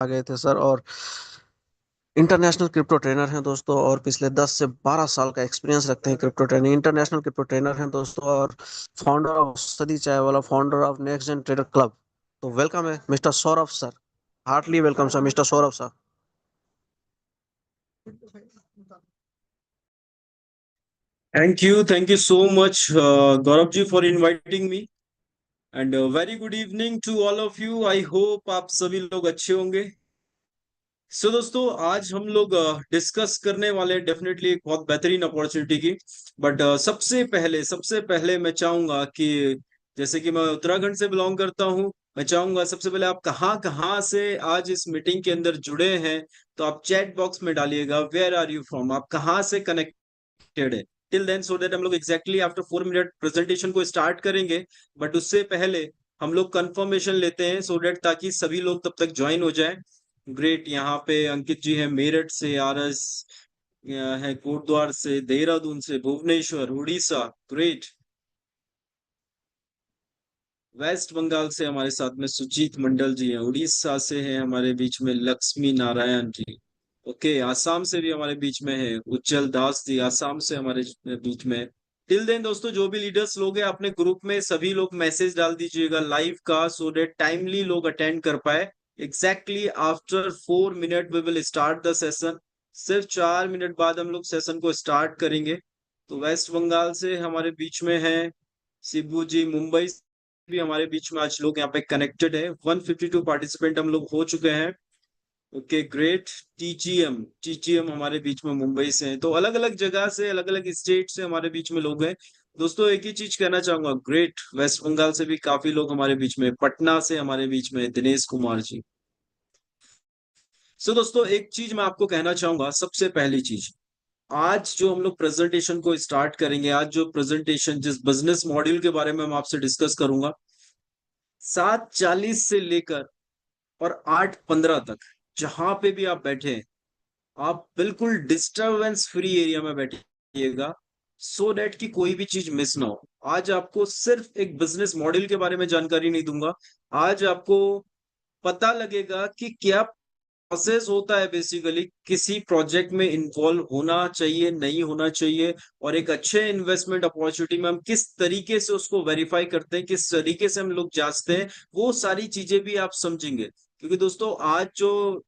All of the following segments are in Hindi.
आ गए थे सर। और इंटरनेशनल क्रिप्टो ट्रेनर हैं दोस्तों, और पिछले 10 से 12 साल का एक्सपीरियंस रखते हैं crypto training. International crypto trainer हैं दोस्तों, और founder of Sadi Chai Wala, founder of next gen trader club. तो वेलकम है mister Saurabh sir. Heartly welcome sir, mister Saurabh sir. Thank you so much, Gaurav ji, for inviting me. And very good evening to all of you. I hope आप सभी लोग अच्छे होंगे। सो दोस्तों, आज हम लोग डिस्कस करने वाले डेफिनेटली एक बहुत बेहतरीन अपॉर्चुनिटी की। बट सबसे पहले मैं चाहूंगा कि जैसे कि मैं उत्तराखंड से बिलोंग करता हूं, मैं चाहूंगा सबसे पहले आप कहाँ कहाँ से आज इस मीटिंग के अंदर जुड़े हैं, तो आप चैट बॉक्स में डालिएगा वेयर आर यू फ्रॉम, आप कहाँ से कनेक्टेड है। टिल देन सो दैट हम लोग एग्जैक्टली आफ्टर 4 मिनट प्रेजेंटेशन को स्टार्ट करेंगे। बट उससे पहले हम लोग कंफर्मेशन लेते हैं सो दैट ताकि सभी लोग तब तक ज्वाइन हो जाएं। ग्रेट, यहाँ पे अंकित जी है मेरठ से, आरएस है कोटद्वार से, देहरादून से, भुवनेश्वर, उड़ीसा। ग्रेट। वेस्ट बंगाल से हमारे साथ में सुजीत मंडल जी हैं, उड़ीसा से है हमारे बीच में लक्ष्मी नारायण जी। ओके, आसाम से भी हमारे बीच में है उज्जवल दास जी, आसाम से हमारे बीच में है। टिल देन दोस्तों, जो भी लीडर्स लोग हैं अपने ग्रुप में, सभी लोग मैसेज डाल दीजिएगा लाइव का, सो दैट टाइमली लोग अटेंड कर पाए। Exactly after 4 minute we will start the session. सिर्फ 4 मिनट बाद हम लोग सेशन को स्टार्ट करेंगे। तो वेस्ट बंगाल से हमारे बीच में है शिबू जी, मुंबई भी हमारे बीच में आज लोग यहाँ पे कनेक्टेड है। 152 पार्टिसिपेंट हम लोग हो चुके हैं। Okay great. टीजीएम टीजीएम हमारे बीच में मुंबई से हैं। तो अलग अलग जगह से, अलग अलग स्टेट से हमारे बीच में लोग हैं। दोस्तों एक ही चीज कहना चाहूंगा, ग्रेट, वेस्ट बंगाल से भी काफी लोग हमारे बीच में, पटना से हमारे बीच में दिनेश कुमार जी। सो दोस्तों, एक चीज मैं आपको कहना चाहूंगा, सबसे पहली चीज, आज जो हम लोग प्रेजेंटेशन को स्टार्ट करेंगे, आज जो प्रेजेंटेशन जिस बिजनेस मॉड्यूल के बारे में मैं आपसे डिस्कस करूंगा, 7:40 से लेकर और 8:15 तक, जहां पे भी आप बैठे हैं, आप बिल्कुल डिस्टरबेंस फ्री एरिया में बैठिएगा, सो डेट कि कोई भी चीज मिस ना हो। आज आपको सिर्फ एक बिजनेस मॉडल के बारे में जानकारी नहीं दूंगा, आज आपको पता लगेगा कि क्या प्रोसेस होता है बेसिकली किसी प्रोजेक्ट में इन्वॉल्व होना चाहिए, नहीं होना चाहिए, और एक अच्छे इन्वेस्टमेंट अपॉर्चुनिटी में हम किस तरीके से उसको वेरीफाई करते हैं, किस तरीके से हम लोग जांचते हैं, वो सारी चीजें भी आप समझेंगे। क्योंकि दोस्तों, आज जो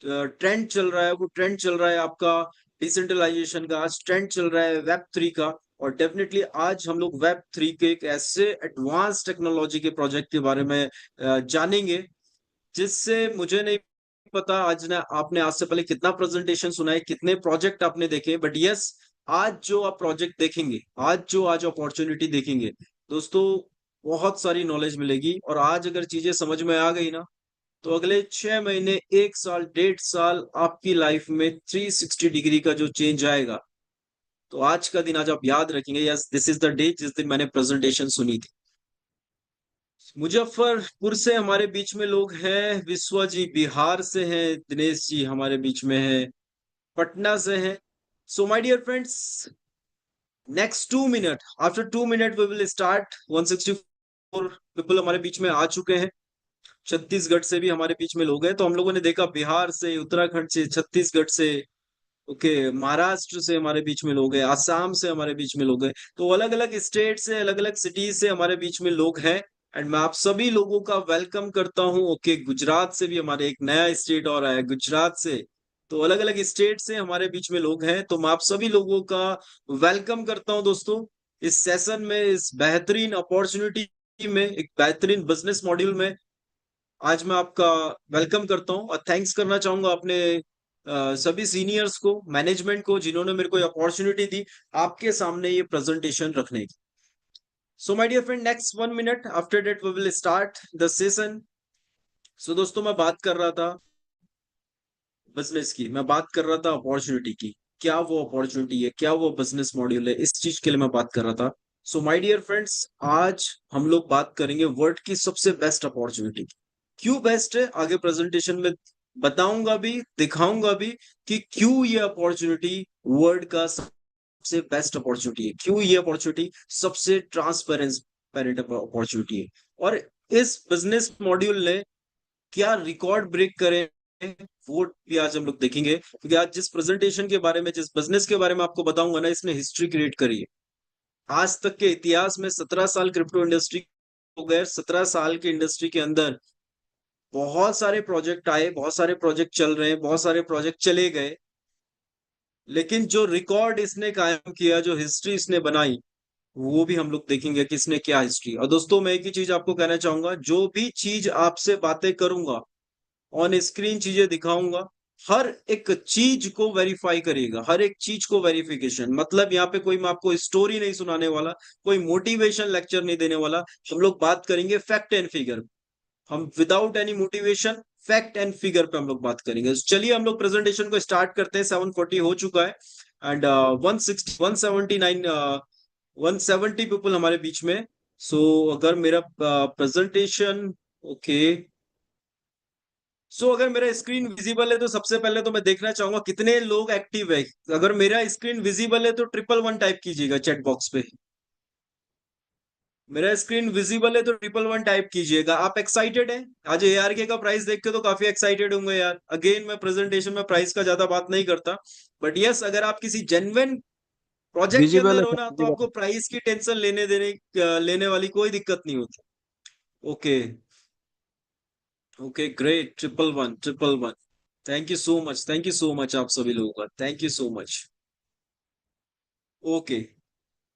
ट्रेंड चल रहा है, वो ट्रेंड चल रहा है आपका डिसेंट्रलाइजेशन का, आज ट्रेंड चल रहा है वेब 3 का। और डेफिनेटली आज हम लोग वेब 3 के एक ऐसे एडवांस टेक्नोलॉजी के प्रोजेक्ट के बारे में जानेंगे, जिससे मुझे नहीं पता आज ना आपने आज से पहले कितना प्रेजेंटेशन सुना है, कितने प्रोजेक्ट आपने देखे, बट यस, आज जो आप प्रोजेक्ट देखेंगे, आज अपॉर्चुनिटी देखेंगे दोस्तों, बहुत सारी नॉलेज मिलेगी। और आज अगर चीजें समझ में आ गई ना, तो अगले 6 महीने, 1 साल, 1.5 साल आपकी लाइफ में 360 डिग्री का जो चेंज आएगा। तो आज का दिन आज आप याद रखेंगे, yes this is the day जिस दिन मैंने प्रेजेंटेशन सुनी थी। मुजफ्फरपुर से हमारे बीच में लोग हैं, विश्वा जी बिहार से हैं, दिनेश जी हमारे बीच में हैं, पटना से हैं। So my dear friends, next 2 minute, after 2 minute we will start. 164 people हमारे बीच में आ चुके हैं। छत्तीसगढ़ से भी हमारे बीच में लोग हैं, तो हम लोगों ने देखा बिहार से, उत्तराखंड से, छत्तीसगढ़ से, ओके, महाराष्ट्र से हमारे बीच में लोग हैं, आसाम से हमारे बीच में लोग हैं। तो अलग अलग स्टेट से, अलग अलग सिटीज से हमारे बीच में लोग हैं। एंड मैं आप सभी लोगों का वेलकम करता हूं। ओके, गुजरात से भी हमारे एक नया स्टेट और आया, गुजरात से। तो अलग अलग स्टेट से हमारे बीच में लोग हैं, तो मैं आप सभी लोगों का वेलकम करता हूं दोस्तों, इस सेशन में, इस बेहतरीन अपॉर्चुनिटी में, एक बेहतरीन बिजनेस मॉड्यूल में। आज मैं आपका वेलकम करता हूं, और थैंक्स करना चाहूंगा अपने सभी सीनियर्स को, मैनेजमेंट को, जिन्होंने मेरे को अपॉर्चुनिटी दी आपके सामने ये प्रेजेंटेशन रखने की। So my dear friend, next 1 minute after that we will start the session. So दोस्तों, मैं बात कर रहा था बिजनेस की, मैं बात कर रहा था अपॉर्चुनिटी की। क्या वो अपॉर्चुनिटी है, क्या वो बिजनेस मॉड्यूल है, इस चीज के लिए मैं बात कर रहा था। सो माय डियर फ्रेंड्स, आज हम लोग बात करेंगे वर्ल्ड की सबसे बेस्ट अपॉर्चुनिटी। क्यों बेस्ट है, आगे प्रेजेंटेशन में बताऊंगा भी, दिखाऊंगा भी कि क्यों ये अपॉर्चुनिटी वर्ल्ड का सबसे बेस्ट अपॉर्चुनिटी है, क्यों ये अपॉर्चुनिटी सबसे ट्रांसपेरेंट अपॉर्चुनिटी है। और इस बिजनेस मॉड्यूल ने क्या रिकॉर्ड ब्रेक करें, वो भी आज हम लोग देखेंगे, क्योंकि आज जिस प्रेजेंटेशन के बारे में, जिस बिजनेस के बारे में आपको बताऊंगा ना, इसने हिस्ट्री क्रिएट करी है। आज तक के इतिहास में 17 साल क्रिप्टो इंडस्ट्री हो गए, 17 साल की इंडस्ट्री के अंदर बहुत सारे प्रोजेक्ट आए, बहुत सारे प्रोजेक्ट चल रहे हैं, बहुत सारे प्रोजेक्ट चले गए, लेकिन जो रिकॉर्ड इसने कायम किया, जो हिस्ट्री इसने बनाई, वो भी हम लोग देखेंगे कि इसने क्या हिस्ट्री। और दोस्तों मैं एक ही चीज आपको कहना चाहूंगा, जो भी चीज आपसे बातें करूंगा, ऑन स्क्रीन चीजें दिखाऊंगा, हर एक चीज को वेरीफाई करिएगा, हर एक चीज को वेरिफिकेशन। मतलब यहाँ पे कोई मैं आपको स्टोरी नहीं सुनाने वाला, कोई मोटिवेशन लेक्चर नहीं देने वाला, हम लोग बात करेंगे फैक्ट एंड फिगर। हम without any motivation, fact and figure पे हम लोग बात करेंगे। चलिए हम लोग प्रेजेंटेशन को स्टार्ट करते हैं। 740 हो चुका है एंड 160 179 170 पीपल हमारे बीच में। सो अगर मेरा प्रेजेंटेशन ओके, अगर मेरा स्क्रीन विजिबल है तो सबसे पहले तो मैं देखना चाहूंगा कितने लोग एक्टिव है। अगर मेरा स्क्रीन विजिबल है तो 111 टाइप कीजिएगा चैट बॉक्स पे। मेरा स्क्रीन विजिबल है तो 111 टाइप कीजिएगा। आप एक्साइटेड हैं? आज एआरके का प्राइस देख के तो काफी एक्साइटेड होंगे यार। अगेन मैं प्रेजेंटेशन में प्राइस का ज्यादा बात नहीं करता, बट यस, अगर आप किसी जेन्युइन प्रोजेक्ट के विजिबल अंदर है हो सर, ना, तो विजिबल आपको प्राइस की टेंशन लेने वाली कोई दिक्कत नहीं होती। Okay, okay great, 111 111। Thank you so much, thank you so much आप सभी लोगों का, thank you so much. Okay,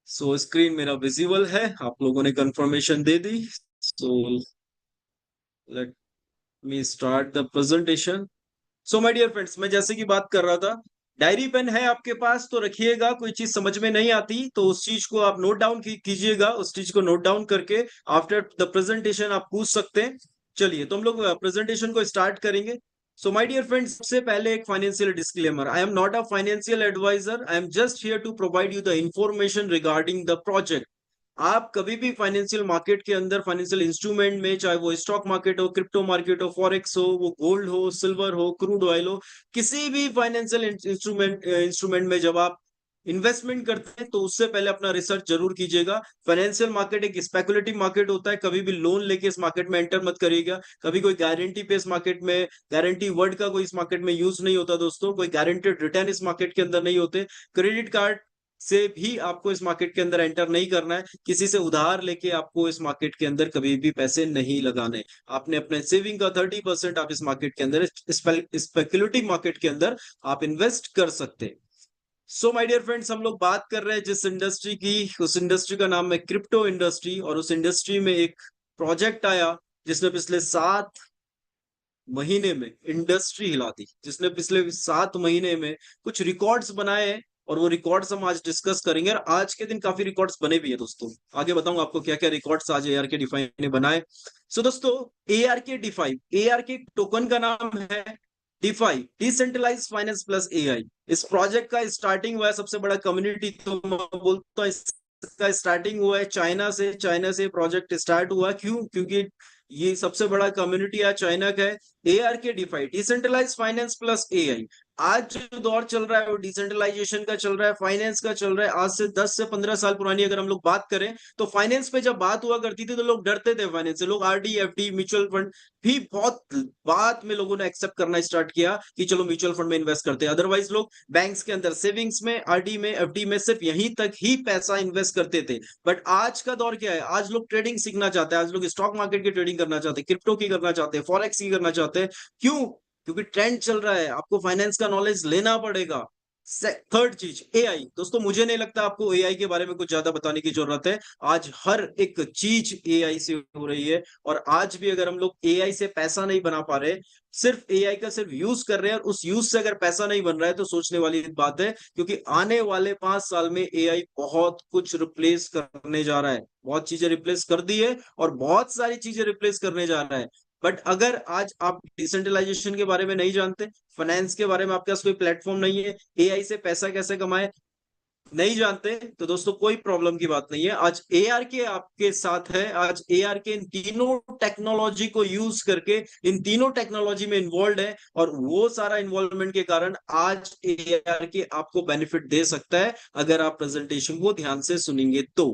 so screen मेरा विजिबल है, आप लोगों ने कंफर्मेशन दे दी। So let me start the presentation. So my dear friends, मैं जैसे कि बात कर रहा था, डायरी पेन है आपके पास तो रखिएगा। कोई चीज समझ में नहीं आती तो उस चीज को आप नोट डाउन कीजिएगा। उस चीज को नोट डाउन करके आफ्टर द प्रेजेंटेशन आप पूछ सकते हैं। चलिए तो हम लोग प्रेजेंटेशन को स्टार्ट करेंगे। सो माय डियर फ्रेंड्स, सबसे पहले एक financial disclaimer. I am not a financial adviser, I am just here to provide you the information regarding the project. आप कभी भी फाइनेंशियल मार्केट के अंदर, फाइनेंशियल इंस्ट्रूमेंट में, चाहे वो स्टॉक मार्केट हो, क्रिप्टो मार्केट हो, फॉरेक्स हो, वो गोल्ड हो, सिल्वर हो, क्रूड ऑयल हो, किसी भी फाइनेंशियल इंस्ट्रूमेंट में जब आप इन्वेस्टमेंट करते हैं तो उससे पहले अपना रिसर्च जरूर कीजिएगा। फाइनेंशियल मार्केट एक स्पेकुलेटिव मार्केट होता है। कभी भी लोन लेके इस मार्केट में एंटर मत करिएगा। कभी कोई गारंटी पे इस मार्केट में, गारंटी वर्ड का कोई इस मार्केट में यूज नहीं होता दोस्तों। कोई गारंटेड रिटर्न इस मार्केट के अंदर नहीं होते। क्रेडिट कार्ड से भी आपको इस मार्केट के अंदर एंटर नहीं करना है। किसी से उधार लेके आपको इस मार्केट के अंदर कभी भी पैसे नहीं लगाने। आपने अपने सेविंग का 30% आप इस मार्केट के अंदर, स्पेकुलेटिव मार्केट के अंदर आप इन्वेस्ट कर सकते हैं। सो माय डियर फ्रेंड्स, हम लोग बात कर रहे हैं जिस इंडस्ट्री की, उस इंडस्ट्री का नाम है क्रिप्टो इंडस्ट्री। और उस इंडस्ट्री में एक प्रोजेक्ट आया जिसने पिछले 7 महीने में इंडस्ट्री हिला दी, जिसने पिछले 7 महीने में कुछ रिकॉर्ड्स बनाए हैं। और वो रिकॉर्ड्स हम आज डिस्कस करेंगे, और आज के दिन काफी रिकॉर्ड्स बने भी है दोस्तों। आगे बताऊंगा आपको क्या क्या रिकॉर्ड्स आज एआर के डिफाई ने बनाए। सो दोस्तों, एआर के डिफाई, एआर के टोकन का नाम है DeFi, decentralise finance plus AI. इस प्रोजेक्ट का स्टार्टिंग हुआ है, सबसे बड़ा कम्युनिटी तो मैं बोलता हूँ इसका स्टार्टिंग हुआ है चाइना से। चाइना से प्रोजेक्ट स्टार्ट हुआ, क्यों? क्योंकि ये सबसे बड़ा कम्युनिटी आज चाइना का है। AR K DeFi, decentralise finance plus AI. आज जो दौर चल रहा है वो डिसेंट्रलाइजेशन का चल रहा है, फाइनेंस का चल रहा है। आज से 10 से 15 साल पुरानी अगर हम लोग बात करें तो फाइनेंस पे जब बात हुआ करती थी तो लोग डरते थे फाइनेंस से। लोग आरडी, एफडी, म्यूचुअल फंड भी बहुत बाद में लोगों ने एक्सेप्ट करना स्टार्ट किया कि चलो म्यूचुअल फंड में इन्वेस्ट करते हैं। अदरवाइज लोग बैंक्स के अंदर सेविंग्स में, आरडी में, एफडी में सिर्फ यहीं तक ही पैसा इन्वेस्ट करते थे। बट आज का दौर क्या है? आज लोग ट्रेडिंग सीखना चाहते हैं। आज लोग स्टॉक मार्केट की ट्रेडिंग करना चाहते हैं, क्रिप्टो की करना चाहते हैं, फॉरेक्स की करना चाहते हैं। क्यों? क्योंकि ट्रेंड चल रहा है, आपको फाइनेंस का नॉलेज लेना पड़ेगा। थर्ड चीज, एआई। दोस्तों मुझे नहीं लगता आपको एआई के बारे में कुछ ज्यादा बताने की जरूरत है। आज हर एक चीज एआई से हो रही है। और आज भी अगर हम लोग एआई से पैसा नहीं बना पा रहे, सिर्फ एआई का सिर्फ यूज कर रहे हैं, और उस यूज से अगर पैसा नहीं बन रहा है तो सोचने वाली बात है। क्योंकि आने वाले 5 साल में एआई बहुत कुछ रिप्लेस करने जा रहा है। बहुत चीजें रिप्लेस कर दी है और बहुत सारी चीजें रिप्लेस करने जा रहा है। बट अगर आज आप डिसेंट्रलाइजेशन के बारे में नहीं जानते, फाइनेंस के बारे में आपके पास कोई प्लेटफॉर्म नहीं है, एआई से पैसा कैसे कमाए नहीं जानते, तो दोस्तों कोई प्रॉब्लम की बात नहीं है। आज एआर के आपके साथ है। आज एआर के इन तीनों टेक्नोलॉजी को यूज करके, इन तीनों टेक्नोलॉजी में इन्वॉल्व है, और वो सारा इन्वॉल्वमेंट के कारण आज एआर के आपको बेनिफिट दे सकता है अगर आप प्रेजेंटेशन को ध्यान से सुनेंगे तो।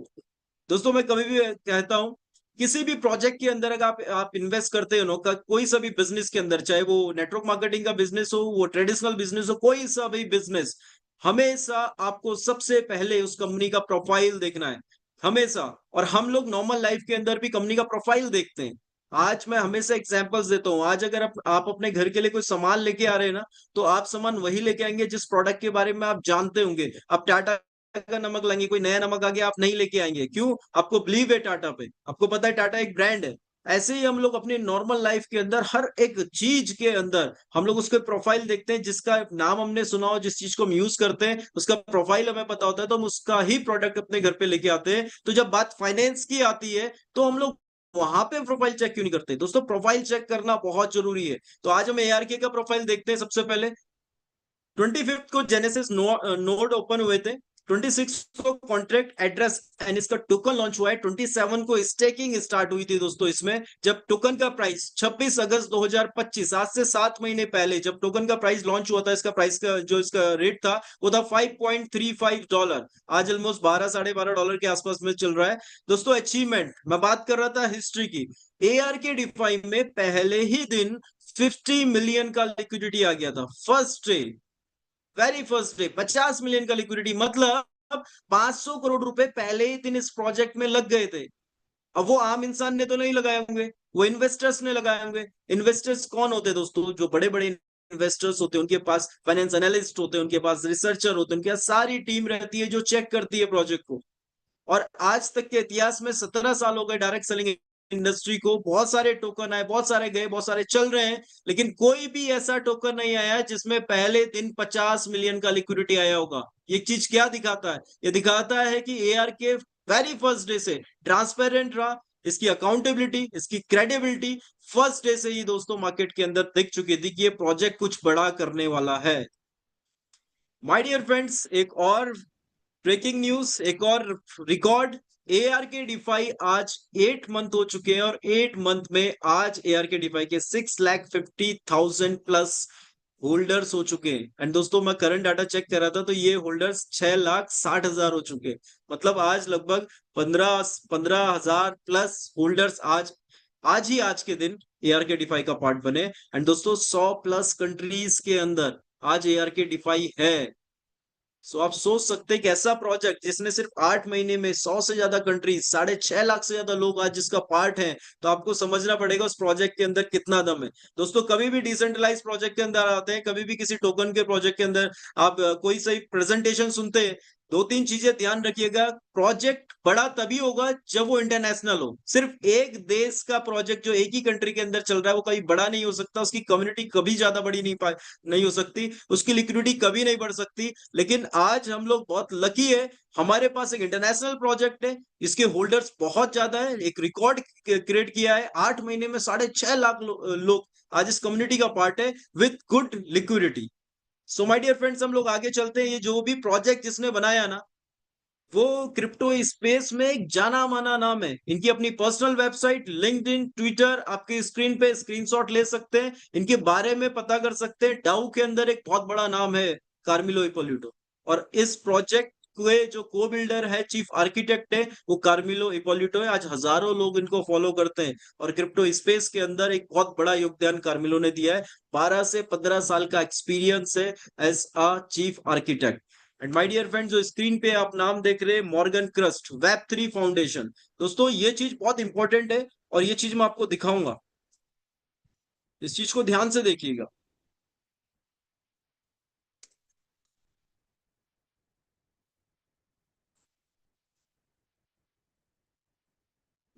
दोस्तों मैं कभी भी कहता हूं किसी भी प्रोजेक्ट के अंदर अगर आप इन्वेस्ट करते हो ना, कोई सा भी बिजनेस के अंदर, चाहे वो नेटवर्क मार्केटिंग का बिजनेस हो, वो ट्रेडिशनल बिजनेस हो, कोई सा भी बिजनेस, हमेशा आपको सबसे पहले उस कंपनी का प्रोफाइल देखना है, हमेशा। और हम लोग नॉर्मल लाइफ के अंदर भी कंपनी का प्रोफाइल देखते हैं। आज मैं हमेशा एग्जांपल्स देता हूँ। आज अगर आप अपने घर के लिए कोई सामान लेके आ रहे हैं ना, तो आप सामान वही लेके आएंगे जिस प्रोडक्ट के बारे में आप जानते होंगे। आप टाटा का नमक लाएंगे, कोई नया नमक आ गया, आप नहीं लेके आएंगे। क्यों? आपको बिलीव है टाटा पे, आपको पता है टाटा एक ब्रांड है। ऐसे ही हम लोग अपनी नॉर्मल लाइफ के अंदर हर एक चीज के अंदर हम लोग उसके प्रोफाइल देखते हैं, जिसका नाम हमने सुना हो, जिस चीज को हम यूज करते हैं, उसका प्रोफाइल हमें पता होता है, तो हम उसका ही प्रोडक्ट अपने घर पे लेके आते हैं। तो जब बात फाइनेंस की आती है, तो हम लोग वहां पे प्रोफाइल चेक क्यों नहीं करते? दोस्तों, प्रोफाइल चेक करना बहुत जरूरी है। तो आज हम एआरके का प्रोफाइल देखते हैं। सबसे पहले 25 को जेनेसिस नोड ओपन हुए थे। 26 को कॉन्ट्रैक्ट एड्रेस एंड इसका टोकन लॉन्च हुआ है। 27 को स्टेकिंग स्टार्ट हुई थी दोस्तों। इसमें जब टोकन का प्राइस 26 अगस्त 2025, आज से 7 महीने पहले जब टोकन का प्राइस लॉन्च हुआ था, इसका प्राइस का जो इसका रेट था वो था $5.35। आज ऑलमोस्ट 12 $12.5 के आसपास में चल रहा है दोस्तों। अचीवमेंट मैं बात कर रहा था हिस्ट्री की। एआर के डिफाई में पहले ही दिन 50 मिलियन का लिक्विडिटी आ गया था। First day, very first day 50 million का लिक्विडिटी, मतलब 500 करोड़ रुपए पहले ही दिन इस प्रोजेक्ट में लग गए थे। अब वो आम इंसान ने तो नहीं लगाए होंगे, वो इन्वेस्टर्स ने लगाए होंगे। इन्वेस्टर्स कौन होते हैं दोस्तों? जो बड़े बड़े इन्वेस्टर्स होते हैं, उनके पास फाइनेंस एनालिस्ट होते हैं, उनके पास रिसर्चर होते हैं, उनके पास सारी टीम रहती है जो चेक करती है प्रोजेक्ट को। और आज तक के इतिहास में 17 साल हो गए डायरेक्ट सेलिंग इंडस्ट्री को। बहुत सारे टोकन आए, बहुत सारे गए, बहुत सारे चल रहे हैं, लेकिन कोई भी ऐसा टोकन नहीं आया जिसमें पहले दिन 50 मिलियन का लिक्विडिटी आया होगा। ये चीज क्या दिखाता है? ये दिखाता है कि एआर के वेरी फर्स्ट डे से ट्रांसपेरेंट रहा। इसकी अकाउंटेबिलिटी, इसकी क्रेडिबिलिटी फर्स्ट डे से ही दोस्तों मार्केट के अंदर दिख चुकी थी कि ये प्रोजेक्ट कुछ बड़ा करने वाला है। माय डियर फ्रेंड्स, एक और ब्रेकिंग न्यूज, एक और रिकॉर्ड। एआर के डिफाई आज 8 मंथ हो चुके हैं, और 8 मंथ में आज एआर के डिफाई के 6,50,000 प्लस होल्डर्स हो चुके हैं। एंड दोस्तों, मैं करंट डाटा चेक कर रहा था, तो ये होल्डर्स 6,60,000 हो चुके हैं। मतलब आज लगभग 15,000 प्लस होल्डर्स आज आज ही आज के दिन एआर के डिफाई का पार्ट बने। एंड दोस्तों, 100 प्लस कंट्रीज के अंदर आज एआर के डिफाई है। सो आप सोच सकते हैं कि ऐसा प्रोजेक्ट जिसने सिर्फ 8 महीने में 100 से ज्यादा कंट्रीज, 6.5 लाख से ज्यादा लोग आज जिसका पार्ट हैं, तो आपको समझना पड़ेगा उस प्रोजेक्ट के अंदर कितना दम है। दोस्तों, कभी भी डिसेंट्रलाइज प्रोजेक्ट के अंदर आते हैं, कभी भी किसी टोकन के प्रोजेक्ट के अंदर आप कोई सही प्रेजेंटेशन सुनते हैं, 2-3 चीजें ध्यान रखिएगा। प्रोजेक्ट बड़ा तभी होगा जब वो इंटरनेशनल हो। सिर्फ एक देश का प्रोजेक्ट जो एक ही कंट्री के अंदर चल रहा है, वो कभी बड़ा नहीं हो सकता। उसकी कम्युनिटी कभी ज्यादा बड़ी नहीं हो सकती, उसकी लिक्विडिटी कभी नहीं बढ़ सकती। लेकिन आज हम लोग बहुत लकी है, हमारे पास एक इंटरनेशनल प्रोजेक्ट है, इसके होल्डर्स बहुत ज्यादा है, एक रिकॉर्ड क्रिएट किया है। 8 महीने में 6.5 लाख लोग आज इस कम्युनिटी का पार्ट है with good liquidity. So my dear friends, हम लोग आगे चलते हैं। ये जो भी प्रोजेक्ट जिसने बनाया ना, वो क्रिप्टो स्पेस में एक जाना माना नाम है। इनकी अपनी पर्सनल वेबसाइट, लिंक्डइन, ट्विटर, आपके स्क्रीन पे स्क्रीनशॉट ले सकते हैं, इनके बारे में पता कर सकते हैं। डाउ के अंदर एक बहुत बड़ा नाम है, कार्मिलो हिप्पोलिटो। और इस प्रोजेक्ट के जो को बिल्डर है, चीफ आर्किटेक्ट है, वो कार्मिलो हिप्पोलिटो है। आज हजारों लोग इनको फॉलो करते हैं, और क्रिप्टो स्पेस के अंदर एक बहुत बड़ा योगदान कार्मिलो ने दिया है। 12 से 15 साल का एक्सपीरियंस है as a chief architect. And my dear friend, जो स्क्रीन पे आप नाम देख रहे हैं, मॉर्गन क्रस्ट वेब3 फाउंडेशन। दोस्तों, ये चीज बहुत इंपॉर्टेंट है, और ये चीज मैं आपको दिखाऊंगा। इस चीज को ध्यान से देखिएगा।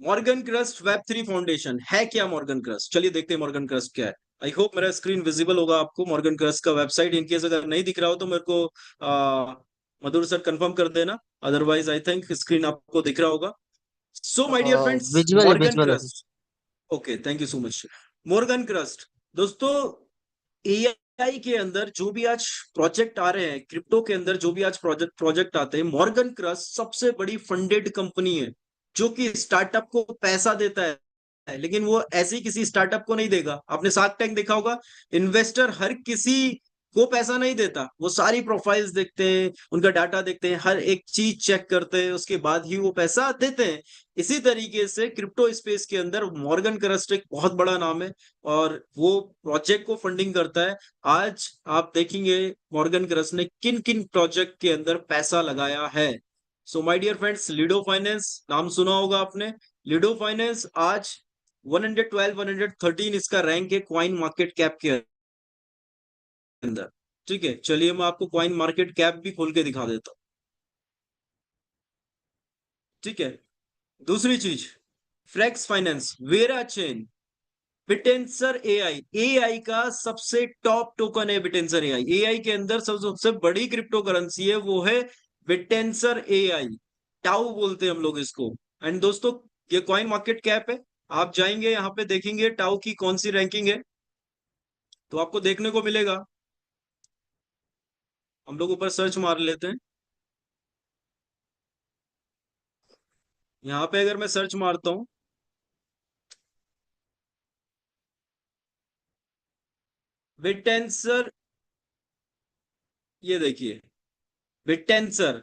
मॉर्गन क्रस्ट वेब3 फाउंडेशन है क्या? मॉर्गन क्रस्ट, चलिए देखते हैं मॉर्गन क्रस्ट क्या है। आई होप मेरा स्क्रीन विजिबल होगा आपको। मॉर्गन क्रस्ट का वेबसाइट, इनकेस अगर नहीं दिख रहा हो तो मेरे को मधुर सर कंफर्म कर देना, अदरवाइज आई थिंक स्क्रीन आपको दिख रहा होगा। So my dear friends, visual है, मॉर्गन विजुअल है sir. Crust. Okay, thank you so much. Morgan Crust दोस्तों, एआई के अंदर जो भी आज प्रोजेक्ट आ रहे हैं, क्रिप्टो के अंदर जो भी आज प्रोजेक्ट आते हैं, मॉर्गन क्रस्ट सबसे बड़ी फंडेड कंपनी है, जो कि स्टार्टअप को पैसा देता है। लेकिन वो ऐसे ही किसी स्टार्टअप को नहीं देगा। आपने शार्क टैंक देखा होगा, इन्वेस्टर हर किसी को पैसा नहीं देता, वो सारी प्रोफाइल्स देखते हैं, उनका डाटा देखते हैं, हर एक चीज चेक करते हैं, उसके बाद ही वो पैसा देते हैं। इसी तरीके से क्रिप्टो स्पेस के अंदर मॉर्गन क्रस्ट एक बहुत बड़ा नाम है और वो प्रोजेक्ट को फंडिंग करता है। आज आप देखेंगे मॉर्गन क्रस्ट ने किन किन प्रोजेक्ट के अंदर पैसा लगाया है। So my dear friends, Lido finance नाम सुना होगा आपने। लिडो फाइनेंस आज 112 113 इसका रैंक है क्वाइन मार्केट कैप के अंदर। ठीक है, चलिए मैं आपको क्वाइन मार्केट कैप भी खोल के दिखा देता हूँ। ठीक है, दूसरी चीज, flex finance, Vera chain, bittensor AI, AI का सबसे टॉप टोकन है बिटेंसर एआई। एआई के अंदर सबसे बड़ी क्रिप्टो करेंसी है, वो है बिटेंसर एआई, टाउ बोलते हैं हम लोग इसको। एंड दोस्तों, ये कॉइन मार्केट कैप है, आप जाएंगे यहाँ पे देखेंगे टाउ की कौन सी रैंकिंग है, तो आपको देखने को मिलेगा। हम लोग ऊपर सर्च मार लेते हैं। यहाँ पे अगर मैं सर्च मारता हूँ, बिटेंसर, ये देखिए बिटेंसर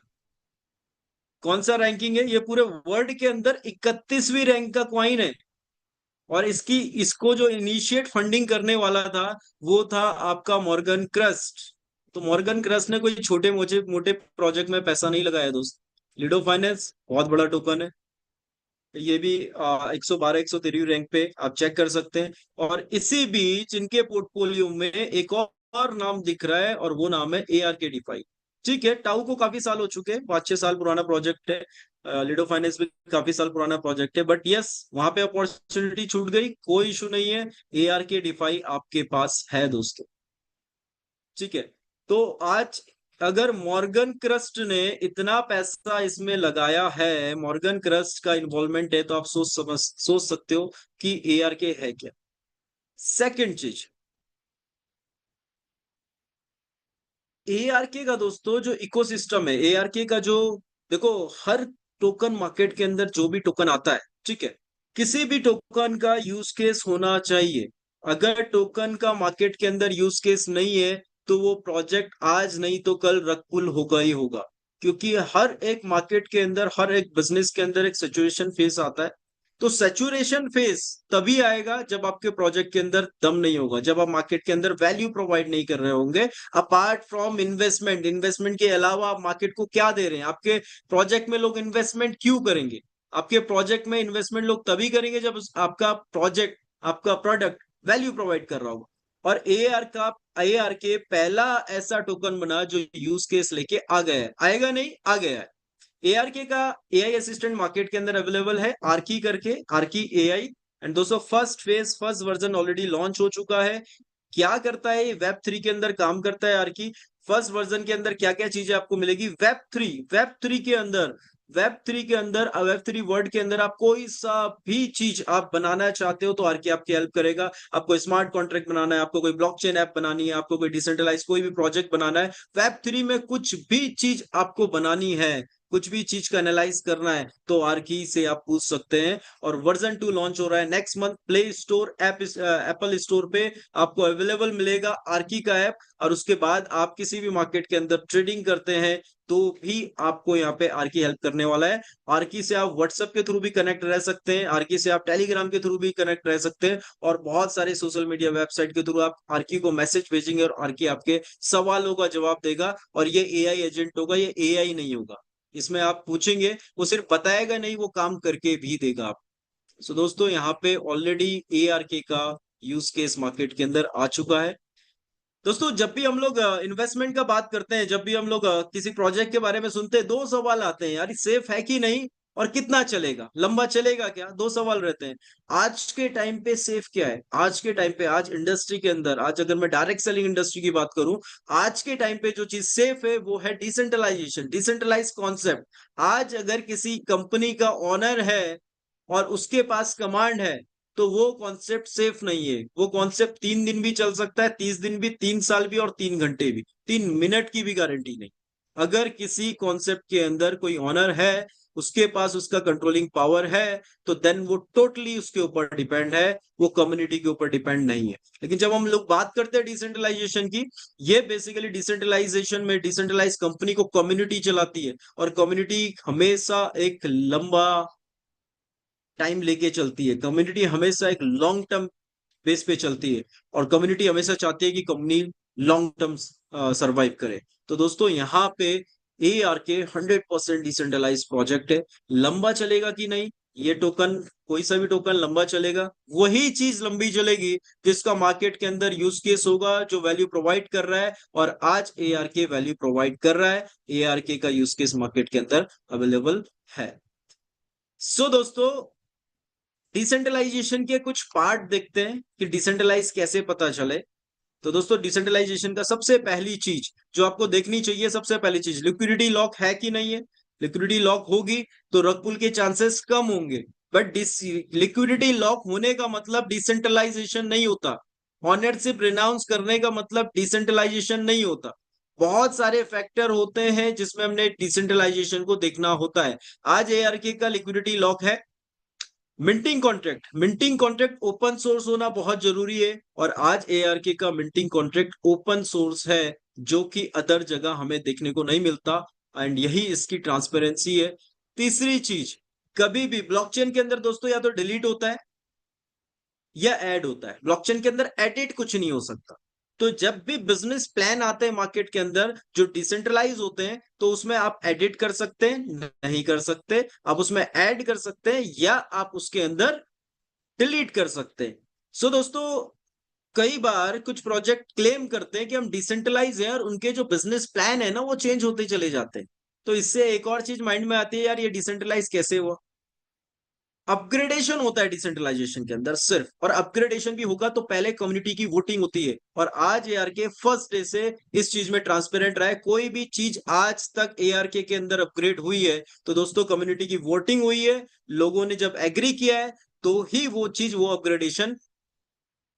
कौन सा रैंकिंग है, ये पूरे वर्ल्ड के अंदर 31वीं रैंक का क्वाइन है। और इसको जो इनिशिएट फंडिंग करने वाला था वो था आपका मॉर्गन क्रस्ट। तो मॉर्गन क्रस्ट ने कोई छोटे मोटे मोटे प्रोजेक्ट में पैसा नहीं लगाया दोस्त। लिडो फाइनेंस बहुत बड़ा टोकन है, ये भी 112 113 रैंक पे आप चेक कर सकते हैं। और इसी बीच इनके पोर्टफोलियो में एक और नाम दिख रहा है और वो नाम है ARK-DeFi। ठीक है, टाउ को काफी साल हो चुके हैं, 5-6 साल पुराना प्रोजेक्ट है। लिडो फाइनेंस भी काफी साल पुराना प्रोजेक्ट है, बट यस वहां पे अपॉर्चुनिटी छूट गई, कोई इशू नहीं है। ARK-DeFi आपके पास है दोस्तों। ठीक है, तो आज अगर मॉर्गन क्रस्ट ने इतना पैसा इसमें लगाया है, मॉर्गन क्रस्ट का इन्वॉल्वमेंट है, तो आप सोच सकते हो कि ARK है क्या। सेकंड चीज, ARK का दोस्तों जो इकोसिस्टम है, ARK का जो, देखो हर टोकन मार्केट के अंदर जो भी टोकन आता है, ठीक है, किसी भी टोकन का यूज केस होना चाहिए। अगर टोकन का मार्केट के अंदर यूज केस नहीं है तो वो प्रोजेक्ट आज नहीं तो कल रग पुल होगा ही होगा। क्योंकि हर एक मार्केट के अंदर, हर एक बिजनेस के अंदर एक सिचुएशन फेस आता है। तो सैचुरेशन फेस तभी आएगा जब आपके प्रोजेक्ट के अंदर दम नहीं होगा, जब आप मार्केट के अंदर वैल्यू प्रोवाइड नहीं कर रहे होंगे। अपार्ट फ्रॉम इन्वेस्टमेंट, इन्वेस्टमेंट के अलावा आप मार्केट को क्या दे रहे हैं, आपके प्रोजेक्ट में लोग इन्वेस्टमेंट क्यों करेंगे। आपके प्रोजेक्ट में इन्वेस्टमेंट लोग तभी करेंगे जब आपका प्रोजेक्ट, आपका प्रोडक्ट वैल्यू प्रोवाइड कर रहा होगा। और AR के पहला ऐसा टोकन बना जो यूज केस लेके आ गया है, आएगा नहीं, आ गया है। ARK का AI असिस्टेंट मार्केट के अंदर अवेलेबल है, आर्की करके, आर्की AI। एंड दोस्तों फर्स्ट वर्जन ऑलरेडी लॉन्च हो चुका है। क्या करता है ये, Web3 के अंदर काम करता है आर्की। फर्स्ट वर्जन के अंदर क्या क्या चीजें आपको मिलेगी, वेब थ्री के अंदर, वेब थ्री वर्ड के अंदर आप कोई सा भी चीज आप बनाना चाहते हो तो आर्की आपकी हेल्प करेगा। आपको स्मार्ट कॉन्ट्रैक्ट बनाना है, आपको कोई ब्लॉकचेन ऐप बनानी है, आपको कोई डिसेंट्रलाइज कोई भी प्रोजेक्ट बनाना है, वेब3 में कुछ भी चीज आपको बनानी है, कुछ भी चीज का एनालाइज करना है, तो आर्की से आप पूछ सकते हैं। और वर्जन 2 लॉन्च हो रहा है next month, play store app, Apple store पे आपको अवेलेबल मिलेगा आर्की का ऐप। और उसके बाद आप किसी भी मार्केट के अंदर ट्रेडिंग करते हैं तो भी आपको यहाँ पे आर्की हेल्प करने वाला है। आर्की से आप व्हाट्सएप के थ्रू भी कनेक्ट रह सकते हैं, आर्की से आप टेलीग्राम के थ्रू भी कनेक्ट रह सकते हैं, और बहुत सारे सोशल मीडिया वेबसाइट के थ्रू आप आर्की को मैसेज भेजेंगे और आर्की आपके सवालों का जवाब देगा। और ये AI एजेंट होगा, ये AI नहीं होगा। इसमें आप पूछेंगे, वो सिर्फ बताएगा नहीं, वो काम करके भी देगा आप। सो दोस्तों, यहाँ पे ऑलरेडी ARK का यूज केस मार्केट के अंदर आ चुका है। दोस्तों, जब भी हम लोग इन्वेस्टमेंट का बात करते हैं, जब भी हम लोग किसी प्रोजेक्ट के बारे में सुनते हैं, दो सवाल आते हैं, यार ये सेफ है कि नहीं, और कितना चलेगा, लंबा चलेगा क्या, दो सवाल रहते हैं। आज के टाइम पे सेफ क्या है, आज के टाइम पे, आज इंडस्ट्री के अंदर, आज अगर मैं डायरेक्ट सेलिंग इंडस्ट्री की बात करूं, आज के टाइम पे जो चीज सेफ है वो है डिसेंट्रलाइजेशन, डिसेंट्रलाइज कॉन्सेप्ट। आज अगर किसी कंपनी का ऑनर है और उसके पास कमांड है, तो वो कॉन्सेप्ट सेफ नहीं है। वो कॉन्सेप्ट 3 दिन भी चल सकता है, 30 दिन भी, 3 साल भी, और 3 घंटे भी, 3 मिनट की भी गारंटी नहीं। अगर किसी कॉन्सेप्ट के अंदर कोई ऑनर है उसके पास उसका कंट्रोलिंग पावर है, तो देन वो टोटली उसके ऊपर डिपेंड है, वो कम्युनिटी के ऊपर डिपेंड नहीं है। लेकिन जब हम लोग बात करते हैं डिसेंट्रलाइजेशन की, ये बेसिकली डिसेंट्रलाइजेशन में डिसेंट्रलाइज कंपनी को कम्युनिटी चलाती है, और कम्युनिटी हमेशा एक लंबा टाइम लेके चलती है, कम्युनिटी हमेशा एक लॉन्ग टर्म बेस पे चलती है, और कम्युनिटी हमेशा चाहती है कि कंपनी लॉन्ग टर्म सरवाइव करे। तो दोस्तों यहाँ पे ARK 100% डिसेंट्रलाइज प्रोजेक्ट है। लंबा चलेगा कि नहीं, ये टोकन, कोई सा भी टोकन लंबा चलेगा, वही चीज लंबी चलेगी जिसका मार्केट के अंदर यूज केस होगा, जो वैल्यू प्रोवाइड कर रहा है, और आज ARK वैल्यू प्रोवाइड कर रहा है, ARK का यूज केस मार्केट के अंदर अवेलेबल है। सो दोस्तों, डिसेंट्रलाइजेशन के कुछ पार्ट देखते हैं कि डिसेंट्रलाइज कैसे पता चले। तो दोस्तों, डिसेंट्रलाइजेशन का सबसे पहली चीज जो आपको देखनी चाहिए, सबसे पहली चीज, लिक्विडिटी लॉक है कि नहीं है। लिक्विडिटी लॉक होगी तो रग पुल के चांसेस कम होंगे, बट लिक्विडिटी लॉक होने का मतलब डिसेंट्रलाइजेशन नहीं होता। ऑनरशिप रिनाउंस करने का मतलब डिसेंट्रलाइजेशन नहीं होता। बहुत सारे फैक्टर होते हैं जिसमें हमने डिसेंट्रलाइजेशन को देखना होता है। आज ARK का लिक्विडिटी लॉक है। मिंटिंग कॉन्ट्रैक्ट ओपन सोर्स होना बहुत जरूरी है, और आज ARK का मिंटिंग कॉन्ट्रैक्ट ओपन सोर्स है, जो कि अदर जगह हमें देखने को नहीं मिलता, एंड यही इसकी ट्रांसपेरेंसी है। तीसरी चीज, कभी भी ब्लॉकचेन के अंदर दोस्तों या तो डिलीट होता है या ऐड होता है, ब्लॉकचेन के अंदर एडिट कुछ नहीं हो सकता। तो जब भी बिजनेस प्लान आते हैं मार्केट के अंदर जो डिसेंट्रलाइज होते हैं, तो उसमें आप एडिट कर सकते हैं, नहीं कर सकते, आप उसमें ऐड कर सकते हैं, या आप उसके अंदर डिलीट कर सकते हैं। सो दोस्तों, कई बार कुछ प्रोजेक्ट क्लेम करते हैं कि हम डिसेंट्रलाइज है, और उनके जो बिजनेस प्लान है ना, वो चेंज होते चले जाते हैं। तो इससे एक और चीज माइंड में आती है, यार ये डिसेंट्रलाइज कैसे हुआ। अपग्रेडेशन होता है डिसेंट्रलाइजेशन के अंदर सिर्फ, और अपग्रेडेशन भी होगा तो पहले कम्युनिटी की वोटिंग होती है, और आज ARK फर्स्ट डे से इस चीज में ट्रांसपेरेंट रहा है। कोई भी चीज आज तक ARK के अंदर अपग्रेड हुई है तो दोस्तों कम्युनिटी की वोटिंग हुई है, लोगों ने जब एग्री किया है तो ही वो चीज, वो अपग्रेडेशन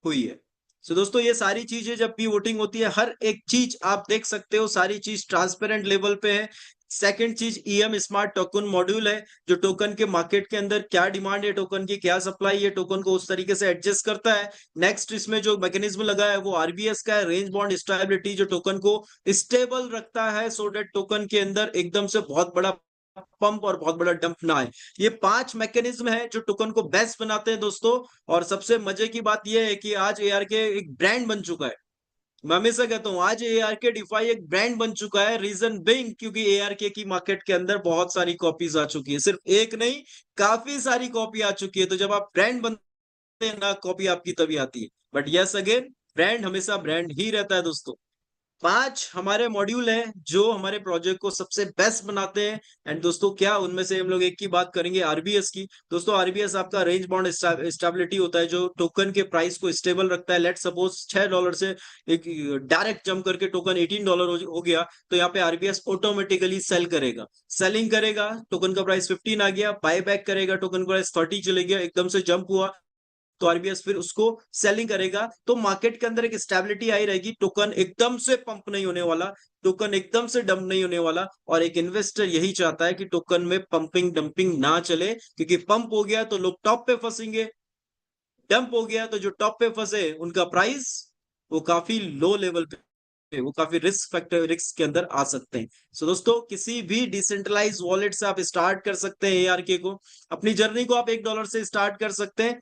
हुई है। सो दोस्तों, ये सारी चीजें जब भी वोटिंग होती है, हर एक चीज आप देख सकते हो, सारी चीज ट्रांसपेरेंट लेवल पे है। सेकंड चीज, EM स्मार्ट टोकन मॉड्यूल है, जो टोकन के मार्केट के अंदर क्या डिमांड है, टोकन की क्या सप्लाई है, टोकन को उस तरीके से एडजस्ट करता है। नेक्स्ट, इसमें जो मैकेनिज्म लगा है वो RBS का है, रेंज बॉन्ड स्टेबिलिटी, जो टोकन को स्टेबल रखता है, सो दैट टोकन के अंदर एकदम से बहुत बड़ा पंप और बहुत बड़ा डंप ना आए। ये 5 मैकेनिज्म है जो टोकन को बेस्ट बनाते हैं दोस्तों। और सबसे मजे की बात यह है कि आज ARK एक ब्रांड बन चुका है। मैं हमेशा कहता हूं, आज ARK डिफाई एक ब्रांड बन चुका है। रीजन बिंग, क्योंकि ARK की मार्केट के अंदर बहुत सारी कॉपीज आ चुकी है, सिर्फ एक नहीं, काफी सारी कॉपी आ चुकी है। तो जब आप ब्रांड बनते हैं ना, कॉपी आपकी तभी आती है। बट यस अगेन, ब्रांड हमेशा ब्रांड ही रहता है दोस्तों। 5 हमारे मॉड्यूल हैं जो हमारे प्रोजेक्ट को सबसे बेस्ट बनाते हैं। एंड दोस्तों, क्या उनमें से हम लोग एक की बात करेंगे, RBS की। दोस्तों, RBS आपका रेंज बॉन्ड स्टेबिलिटी होता है, जो टोकन के प्राइस को स्टेबल रखता है। लेट सपोज $6 से एक डायरेक्ट जंप करके टोकन $18 हो गया, तो यहाँ पे RBS ऑटोमेटिकली सेल करेगा, सेलिंग करेगा, टोकन का प्राइस 15 आ गया, बाय बैक करेगा, टोकन का प्राइस 30 चले गया, एकदम से जंप हुआ, तो RBS फिर उसको सेलिंग करेगा। तो मार्केट के अंदर एक स्टेबिलिटी आई रहेगी, टोकन एकदम से पंप नहीं होने वाला, टोकन एकदम से डंप नहीं होने वाला। और एक इन्वेस्टर यही चाहता है कि टोकन में पंपिंग डंपिंग ना चले, क्योंकि पंप हो गया तो लोग टॉप पे फंसेंगे, डंप हो गया तो जो टॉप पे फंसे उनका प्राइस वो काफी लो लेवल पे, वो काफी रिस्क फैक्टर, रिस्क के अंदर आ सकते हैं। सो दोस्तों, किसी भी डिसेंट्रलाइज वॉलेट से आप स्टार्ट कर सकते हैं ARK को। अपनी जर्नी को आप $1 से स्टार्ट कर सकते हैं,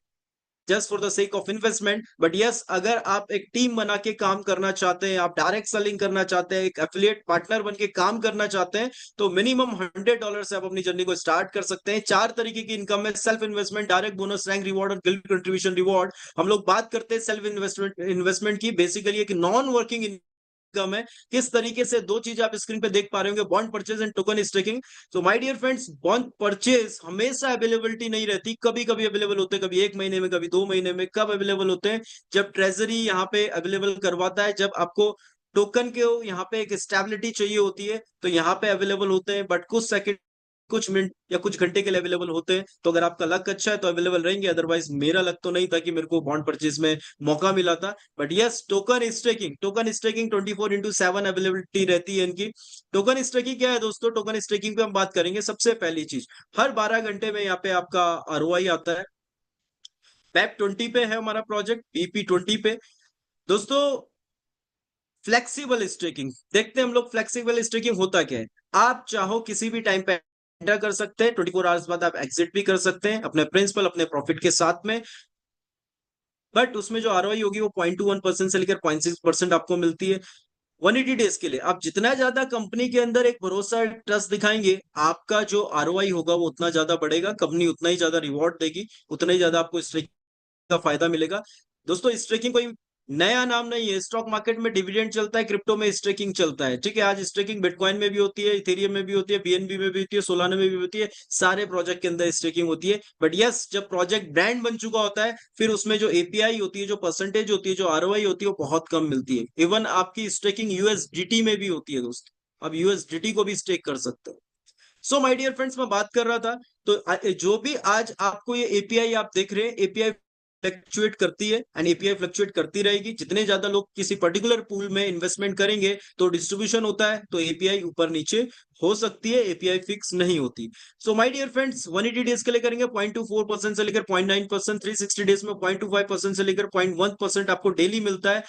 just for the sake of investment. But yes, अगर आप एक टीम बना के काम करना चाहते हैं, आप डायरेक्ट सेलिंग करना चाहते हैं, एक एफिलिएट पार्टनर बन के काम करना चाहते हैं, तो मिनिमम $100 से आप अपनी जर्नी को स्टार्ट कर सकते हैं। 4 तरीके की इनकम है, self investment, direct bonus, rank reward और गिल्ड कंट्रीब्यूशन रिवॉर्ड। हम लोग बात करते हैं सेल्फ इन्वेस्टमेंट की। बेसिकली एक नॉन वर्किंग इनकम है। किस तरीके से, 2 चीज आप स्क्रीन पे देख पा रहे होंगे, bond purchase and token staking. तो my dear friends, bond purchase हमेशा अवेलेबिलिटी नहीं रहती, कभी कभी अवेलेबल होते हैं, कभी 1 महीने में, कभी 2 महीने में। कब अवेलेबल होते हैं? जब ट्रेजरी यहाँ पे अवेलेबल करवाता है, जब आपको टोकन के यहाँ पे एक स्टेबिलिटी चाहिए होती है, तो यहाँ पे अवेलेबल होते हैं। बट कुछ सेकंड कुछ मिनट या कुछ घंटे के लिए अवेलेबल होते हैं, तो अगर आपका लक अच्छा है तो अवेलेबल रहेंगे, अदरवाइज मेरा लक तो नहीं था कि मेरे को बॉन्ड परचेज में मौका मिला था। But yes, token staking 24/7 availability रहती है इनकी। टोकन स्टेकिंग क्या है दोस्तों? टोकन स्टेकिंग पे हम बात करेंगे। सबसे पहली चीज, हर 12 घंटे में यहाँ पे आपका आरओआई आता है। PEP 20 पे है हमारा प्रोजेक्ट, BP 20 पे। दोस्तों, फ्लेक्सिबल स्टेकिंग देखते हैं हम लोग। फ्लेक्सिबल स्टेकिंग होता क्या है? आप चाहो किसी भी टाइम पे एंटर कर सकते हैं, 24 आवर्स बाद आप एग्जिट भी कर सकते हैं अपने प्रिंसिपल, अपने प्रॉफिट के साथ में। बट उसमें जो आरओआई होगी वो 0.21% से लेकर 0.6% आपको मिलती है 180 डेज के लिए। आप जितना ज्यादा कंपनी के अंदर एक भरोसा, ट्रस्ट दिखाएंगे, आपका जो आरओआई होगा वो उतना ज्यादा बढ़ेगा, कंपनी उतना ही ज्यादा रिवॉर्ड देगी, उतना ही ज्यादा आपको का फायदा मिलेगा। दोस्तों, स्ट्रेकिंग कोई नया नाम नहीं है। स्टॉक मार्केट में डिविडेंड चलता है, क्रिप्टो में स्ट्रेकिंग चलता है। ठीक है, आज स्ट्रेकिंग बिटकॉइन में भी होती है, इथेरियम में भी होती है, बीएनबी में भी होती है, सोलाना में भी होती है। सारे प्रोजेक्ट के अंदर स्ट्रेकिंग होती है। बट यस, जब प्रोजेक्ट ब्रांड बन चुका होता है, फिर उसमें जो एपीआई होती है, जो परसेंटेज होती है, जो आरओआई होती है, वो बहुत कम मिलती है। इवन आपकी स्ट्रेकिंग यूएसडीटी में भी होती है दोस्त, अब यूएसडीटी को भी स्टेक कर सकते हो। सो माय डियर फ्रेंड्स, मैं बात कर रहा था, तो जो भी आज आपको ये एपीआई आप देख रहे हैं, एपीआई फ्लक्चुएट करती है एंड एपीआई फ्लक्चुएट करती रहेगी। जितने ज्यादा लोग किसी पर्टिकुलर पूल में इन्वेस्टमेंट करेंगे तो डिस्ट्रीब्यूशन होता है, तो एपीआई ऊपर नीचे हो सकती है, एपीआई फिक्स नहीं होती। So my dear friends, 180 days के लिए करेंगे 0.24% से लेकर 0.9%, 360 डेज में 0.25% से लेकर 0.1% आपको डेली मिलता है।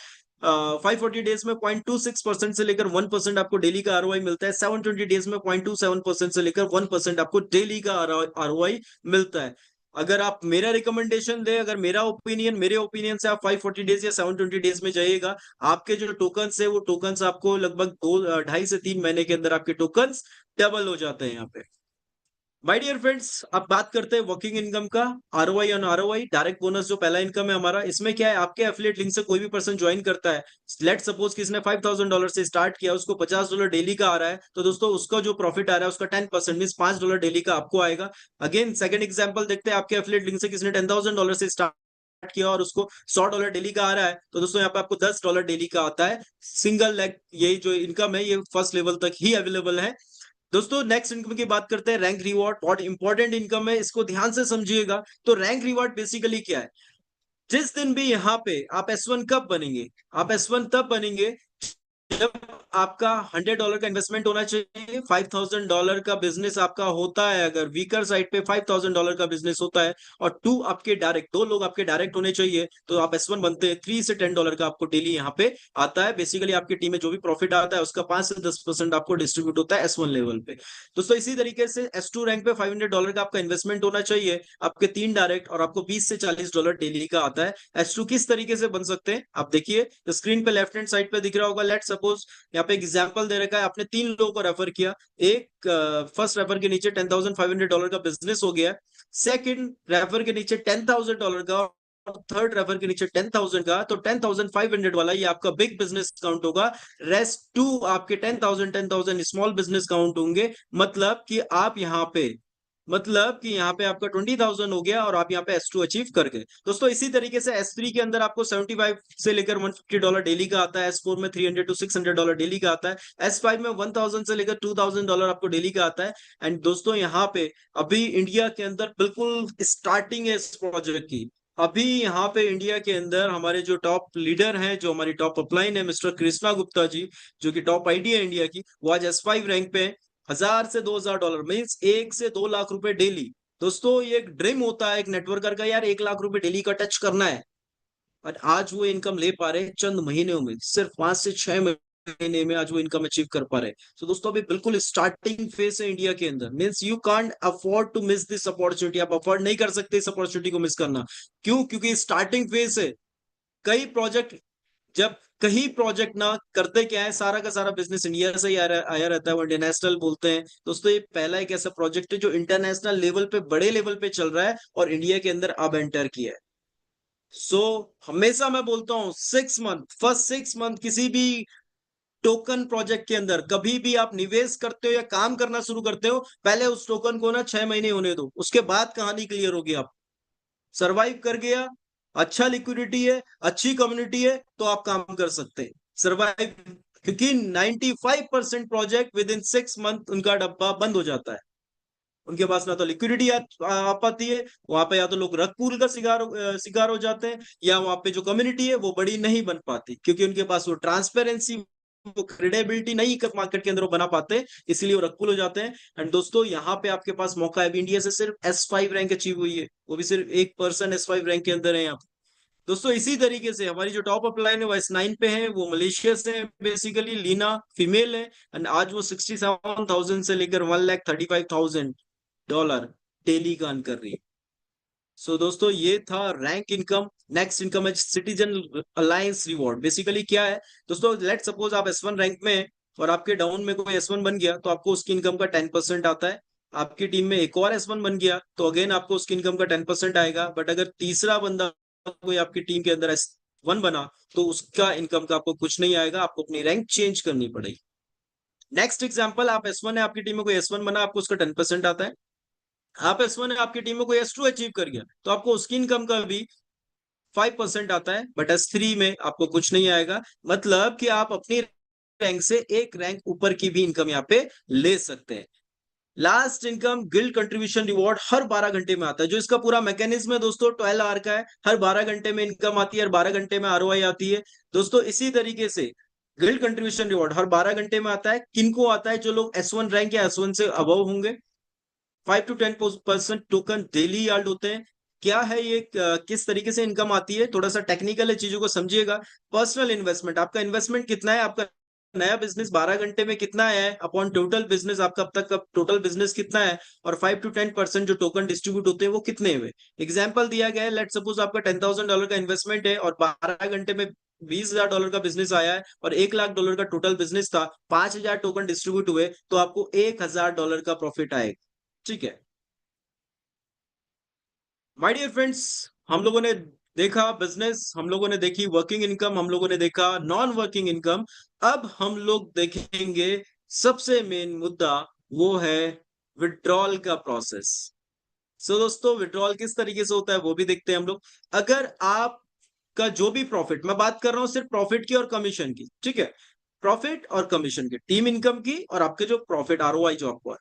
540 डेज में 0.26% से लेकर 1% आपको डेली का आरओआई मिलता है। 720 डेज में 0.27% से लेकर 1% आपको डेली का आरओआई मिलता है। अगर आप मेरा रिकमेंडेशन दे, अगर मेरे ओपिनियन से आप 540 डेज या 720 डेज में जाइएगा, आपके जो टोकन्स है वो टोकन्स आपको लगभग 2 ढाई से 3 महीने के अंदर आपके टोकन्स डबल हो जाते हैं यहाँ पे। माय डियर फ्रेंड्स, अब बात करते हैं वर्किंग इनकम का। ROI on ROI, direct bonus जो पहला इनकम है हमारा, इसमें क्या है, आपके एफिलिएट लिंक से कोई भी पर्सन ज्वाइन करता है। लेट सपोज किसने $5,000 से स्टार्ट किया, उसको $50 डेली का आ रहा है, तो दोस्तों उसका जो प्रॉफिट आ रहा है उसका 10% मीन $5 डेली का आपको आएगा। अगेन सेकंड एग्जांपल देखते हैं, आपके एफिलिएट लिंक से किसने $10,000 से स्टार्ट किया और उसको $100 डेली का आ रहा है, तो दोस्तों यहाँ पे आपको $10 डेली का आता है। सिंगल लेग ये जो इनकम है ये फर्स्ट लेवल तक ही अवेलेबल है। दोस्तों, नेक्स्ट इनकम की बात करते हैं, रैंक रिवॉर्ड। बहुत इंपॉर्टेंट इनकम है, इसको ध्यान से समझिएगा। तो रैंक रिवॉर्ड बेसिकली क्या है? जिस दिन भी यहाँ पे आप S1 कब बनेंगे? आप S1 तब बनेंगे जब आपका $100 का इन्वेस्टमेंट होना चाहिए, $5,000 का बिजनेस आपका होता है। अगर वीकर साइड पे $5,000 का बिजनेस होता है और दो लोग आपके डायरेक्ट होने चाहिए, तो आप S1 बनते हैं। $3 से $10 का आपको डेली यहाँ पे आता है। बेसिकली आपकी टीम में जो भी प्रॉफिट आता है उसका 5 से 10% आपको डिस्ट्रीब्यूट होता है S1 लेवल पे। दोस्तों, इसी तरीके से S2 रैंक पे $500 का आपका इन्वेस्टमेंट होना चाहिए, आपके 3 डायरेक्ट, और आपको $20 से $40 डेली का आता है। S2 किस तरीके से बन सकते हैं आप देखिए, स्क्रीन पे लेफ्ट हैंड साइड पे दिख रहा होगा। लेट सपोज यहाँ पे एग्जांपल दे रखा है, आपने 3 लोगों को रेफर किया। एक फर्स्ट रेफर के नीचे $10,500 का बिजनेस हो गया, सेकंड रेफर के नीचे $10,000 का, और थर्ड रेफर के नीचे 10,000 का। तो 10,500 वाला ये आपका बिग बिजनेस काउंट होगा। रेस्ट टू आपके 10,000 स्मॉल बिजनेस काउंट होंगे। मतलब कि यहाँ पे आपका 20,000 हो गया और आप यहाँ पे S2 अचीव कर गए। दोस्तों, इसी तरीके से S3 के अंदर आपको 75 से लेकर $150 डेली का आता है। S4 में $300 to $600 डेली का आता है। S5 में 1,000 से लेकर $2,000 आपको डेली का आता है। एंड दोस्तों, यहाँ पे अभी इंडिया के अंदर बिल्कुल स्टार्टिंग है इस प्रोजेक्ट की। अभी यहाँ पे इंडिया के अंदर हमारे जो टॉप लीडर हैं, जो हमारी टॉप अपलाइन है, मिस्टर कृष्णा गुप्ता जी, जो कि टॉप आईडी है इंडिया की, वो आज S5 रैंक पे है। 1,000 से 2,000 डॉलर मीन्स 1 से 2 लाख रुपए डेली। दोस्तों, ये एक ड्रीम होता है एक नेटवर्कर का, यार 1 लाख रुपए डेली का टच करना है। और आज वो इनकम ले पा रहे हैं चंद महीनों में, सिर्फ 5 से 6 महीने में आज वो इनकम अचीव कर पा रहे हैं। तो दोस्तों, अभी बिल्कुल स्टार्टिंग फेस है इंडिया के अंदर। Means you can't afford to miss this opportunity. आप अफोर्ड नहीं कर सकते इस अपॉर्चुनिटी को मिस करना। क्यों? क्योंकि स्टार्टिंग फेस है। कई प्रोजेक्ट जब कहीं प्रोजेक्ट ना करते, क्या है, सारा का सारा बिजनेस इंडिया से ही आया रहता है, वो इंटरनेशनल बोलते हैं। दोस्तों, ये पहला एक ऐसा प्रोजेक्ट है जो इंटरनेशनल लेवल पे, बड़े लेवल पे चल रहा है और इंडिया के अंदर अब एंटर किया है। सो हमेशा मैं बोलता हूं, 6 मंथ, फर्स्ट 6 मंथ किसी भी टोकन प्रोजेक्ट के अंदर कभी भी आप निवेश करते हो या काम करना शुरू करते हो, पहले उस टोकन को ना 6 महीने होने दो, उसके बाद कहानी क्लियर होगी। आप सरवाइव कर गया, अच्छा लिक्विडिटी है, अच्छी कम्युनिटी है, तो आप काम कर सकते हैं। सरवाइव, क्योंकि 95% प्रोजेक्ट विद इन 6 मंथ उनका डब्बा बंद हो जाता है। उनके पास ना तो लिक्विडिटी आ पाती है, वहां पे या तो लोग रग पुल का शिकार हो जाते हैं, या वहां पे जो कम्युनिटी है वो बड़ी नहीं बन पाती, क्योंकि उनके पास वो ट्रांसपेरेंसी, वो क्रेडिबिलिटी नहीं मार्केट के अंदर वो बना पाते, इसलिए वो रग पुल हो जाते हैं। एंड दोस्तों यहाँ पे आपके पास मौका है, अभी इंडिया से सिर्फ S5 रैंक अचीव हुई है, वो भी सिर्फ 1% S5 रैंक के अंदर है यहाँ पे। दोस्तों इसी तरीके से हमारी जो टॉप अपलाइन है वो S9 पे है, वो मलेशिया से है, बेसिकली लीना फीमेल है, एंड आज वो 67,000 से लेकर $1,35,000 डेली का अर्न कर रही है। सो दोस्तों ये था रैंक इनकम। नेक्स्ट इनकम है सिटीजन अलायंस रिवॉर्ड। बेसिकली क्या है दोस्तों, लेट सपोज आप S1 रैंक में हैं और आपके डाउन में कोई S1 बन गया, तो आपको उसकी इनकम का 10% आता है। आपकी टीम में एक और S1 बन गया तो अगेन आपको उसकी इनकम का 10% आएगा। बट अगर तीसरा बंदा कोई आपकी टीम के अंदर S1 बना तो उसका इनकम का आपको कुछ नहीं आएगा, आपको अपनी रैंक चेंज करनी पड़ेगी। नेक्स्ट एग्जाम्पल, आप S1 है, आपकी टीम में कोई S1 बना, आपको उसका 10% आता है। आप S1 है, आपकी टीम में कोई S2 अचीव कर गया तो आपको उसकी इनकम का भी 5% आता है, बट S3 में आपको कुछ नहीं आएगा। मतलब कि आप अपनी रैंक से एक रैंक ऊपर की भी इनकम यहाँ पे ले सकते हैं। Last income guild contribution reward हर 12 घंटे में आता है। जो इसका पूरा मैकेनिज्म है दोस्तों 12 आवर का है, हर 12 घंटे में इनकम आती है, हर 12 घंटे में ROI आती है। दोस्तों इसी तरीके से गिल्ड कंट्रीब्यूशन रिवॉर्ड हर 12 घंटे में आता है। किनको आता है? जो लोग S1 रैंक या S1 से अबव होंगे। 5 to 10% टोकन डेली यार्ड होते हैं। क्या है ये, किस तरीके से इनकम आती है, थोड़ा सा टेक्निकल है, चीजों को समझिएगा। पर्सनल इन्वेस्टमेंट, आपका इन्वेस्टमेंट कितना है, आपका नया बिजनेस 12 घंटे में कितना है अपॉन टोटल बिजनेस, आपका अब तक का टोटल बिजनेस कितना है, और 5 to 10% जो टोकन डिस्ट्रीब्यूट होते हैं वो कितने हुए। एग्जाम्पल दिया गया है, लेट सपोज आपका $10,000 का इन्वेस्टमेंट है और 12 घंटे में $20,000 का बिजनेस आया है, और $1,00,000 का टोटल बिजनेस था, 5,000 टोकन डिस्ट्रीब्यूट हुए, तो आपको $1,000 का प्रॉफिट आएगा। ठीक है माय डियर फ्रेंड्स, हम लोगों ने देखा बिजनेस, हम लोगों ने देखी वर्किंग इनकम, हम लोगों ने देखा नॉन वर्किंग इनकम। अब हम लोग देखेंगे सबसे मेन मुद्दा, वो है विड्रॉल का प्रोसेस। सो दोस्तों विड्रॉल किस तरीके से होता है वो भी देखते हैं हम लोग। अगर आपका जो भी प्रॉफिट, मैं बात कर रहा हूं सिर्फ प्रॉफिट की और कमीशन की, ठीक है, प्रॉफिट और कमीशन की, टीम इनकम की, और आपके जो प्रॉफिट ROI जो आपको है,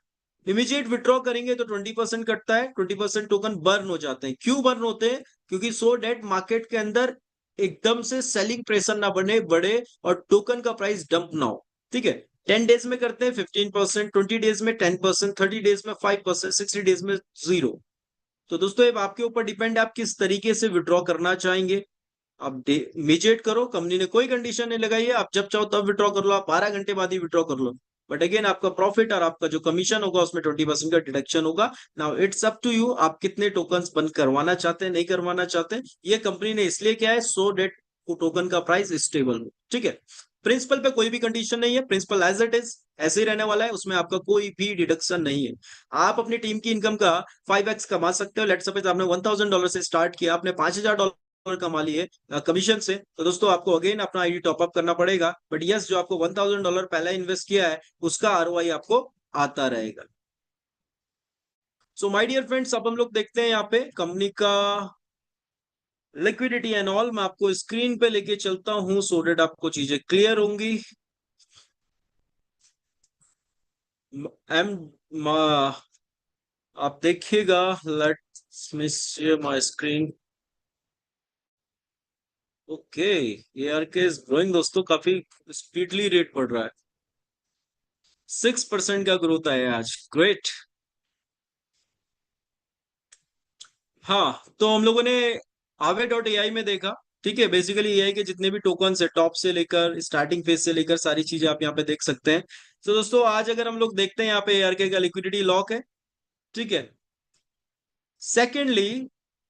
इमीडिएट विड्रॉ करेंगे तो 20% कटता है, 20% टोकन बर्न हो जाते हैं। क्यों बर्न होते हैं? क्योंकि सो डेट मार्केट के अंदर एकदम से सेलिंग प्रेशर ना बने बढ़े और टोकन का प्राइस डंप ना हो। ठीक है, 10 डेज में करते हैं 15%, 20 डेज में 10%, 30 डेज में 5%, 60 डेज में 0। तो दोस्तों ये आपके ऊपर डिपेंड है, आप किस तरीके से विड्रॉ करना चाहेंगे। आप इमीडिएट करो, कंपनी ने कोई कंडीशन नहीं लगाई है, आप जब चाहो तब विड्रॉ कर लो, आप 12 घंटे बाद ही विड्रॉ कर लो। बट अगेन आपका प्रॉफिट और आपका जो कमीशन होगा उसमें 20% का डिडक्शन होगा। Now it's up to you, आप कितने टोकन बंद करवाना चाहते हैं, नहीं करवाना चाहते हैं। ये कंपनी ने इसलिए किया है सो डेट टोकन का प्राइस स्टेबल हो। ठीक है, प्रिंसिपल पे कोई भी कंडीशन नहीं है, प्रिंसिपल एज इट इज ऐसे ही रहने वाला है, उसमें आपका कोई भी डिडक्शन नहीं है। आप अपनी टीम की इनकम का 5x कमा सकते हो। लेट सपोज आपने $1,000 से स्टार्ट किया, आपने $5,000 कमा लिए कमीशन से, तो दोस्तों आपको अगेन अपना आईडी टॉपअप करना पड़ेगा। बट यस, जो आपको $1,000 पहले इन्वेस्ट किया है उसका ROI आपको आता रहेगा। सो माय डियर फ्रेंड्स, अब हम लोग देखते हैं यहाँ पे कंपनी का लिक्विडिटी एंड ऑल। मैं आपको स्क्रीन पे लेके चलता हूं सो डेट आपको चीजें क्लियर होंगी। एम आप देखिएगा, let's me share my screen. Okay, ARK is growing दोस्तों, काफी स्पीडली रेट बढ़ रहा है, 6% का ग्रोथ आया आज, ग्रेट। हाँ, तो हम लोगों ने Aave.ai में देखा। ठीक है, बेसिकली AI के जितने भी टोकन है टॉप से लेकर स्टार्टिंग फेज से लेकर सारी चीजें आप यहाँ पे देख सकते हैं। तो दोस्तों आज अगर हम लोग देखते हैं यहाँ पे ARK का लिक्विडिटी लॉक है। ठीक है, सेकेंडली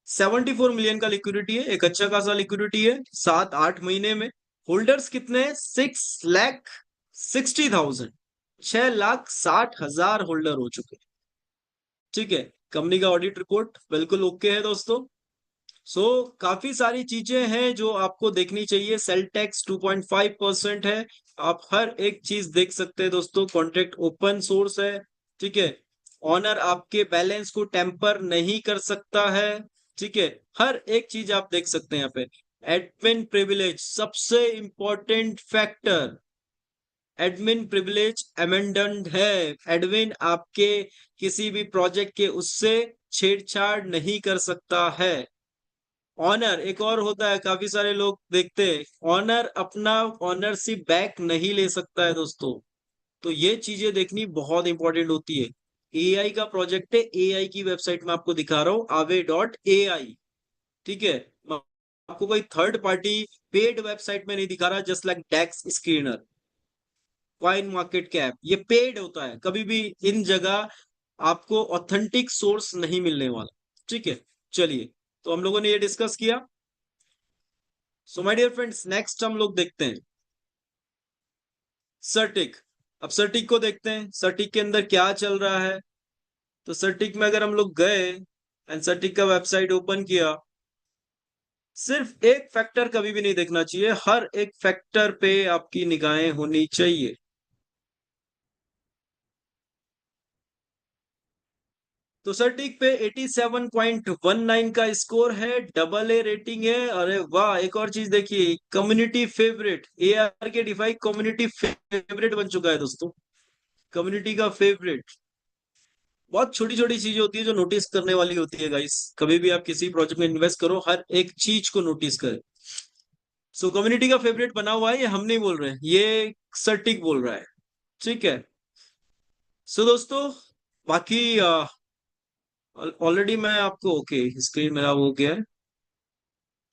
74 मिलियन का लिक्विडिटी है, एक अच्छा खासा लिक्विडिटी है 7-8 महीने में। होल्डर्स कितने हैं? 6,60,000, 6,60,000 होल्डर हो चुके हैं। ठीक है, कंपनी का ऑडिट रिपोर्ट बिल्कुल ओके है दोस्तों। सो काफी सारी चीजें हैं जो आपको देखनी चाहिए। सेल टैक्स 2.5% है, आप हर एक चीज देख सकते हैं दोस्तों। कॉन्ट्रैक्ट ओपन सोर्स है। ठीक है, ऑनर आपके बैलेंस को टेम्पर नहीं कर सकता है। ठीक है, हर एक चीज आप देख सकते हैं यहाँ पे। एडमिन प्रिविलेज सबसे important factor, admin privilege amended है। एडमिन आपके किसी भी प्रोजेक्ट के उससे छेड़छाड़ नहीं कर सकता है। ऑनर एक और होता है, काफी सारे लोग देखते हैं, ऑनर अपना ऑनरशिप बैक नहीं ले सकता है दोस्तों। तो ये चीजें देखनी बहुत इंपॉर्टेंट होती है। एआई का प्रोजेक्ट है, एआई की वेबसाइट में आपको दिखा रहा हूं, aave.ai। ठीक है, मैं आपको कोई थर्ड पार्टी पेड वेबसाइट में नहीं दिखा रहा, जस्ट लाइक डेक्स स्क्रीनर, कॉइन मार्केट कैप, ये पेड होता है। कभी भी इन जगह आपको ऑथेंटिक सोर्स नहीं मिलने वाला। ठीक है, चलिए, तो हम लोगों ने ये डिस्कस किया। So my dear friends, next हम लोग देखते हैं सर्टिक। अब सर्टिक को देखते हैं, सर्टिक के अंदर क्या चल रहा है। तो सर्टिक में अगर हम लोग गए एंड सर्टिक का वेबसाइट ओपन किया, सिर्फ एक फैक्टर कभी भी नहीं देखना चाहिए, हर एक फैक्टर पे आपकी निगाहें होनी चाहिए। तो सर्टिक पे 87.19 का स्कोर है, डबल ए रेटिंग है। अरे वाह, एक और चीज देखिए, community favourite, AR K DeFi community favourite बन चुका है दोस्तों, कम्युनिटी का फेवरेट। बहुत छोटी छोटी चीजें होती है जो नोटिस करने वाली होती है गाइस। कभी भी आप किसी प्रोजेक्ट में इन्वेस्ट करो, हर एक चीज को नोटिस करें। सो कम्युनिटी का फेवरेट बना हुआ है, ये हम नहीं बोल रहे हैं, ये सर्टिक बोल रहा है। ठीक है, सो दोस्तों, बाकी ऑलरेडी मैं आपको, ओके, स्क्रीन मेरा हो गया है।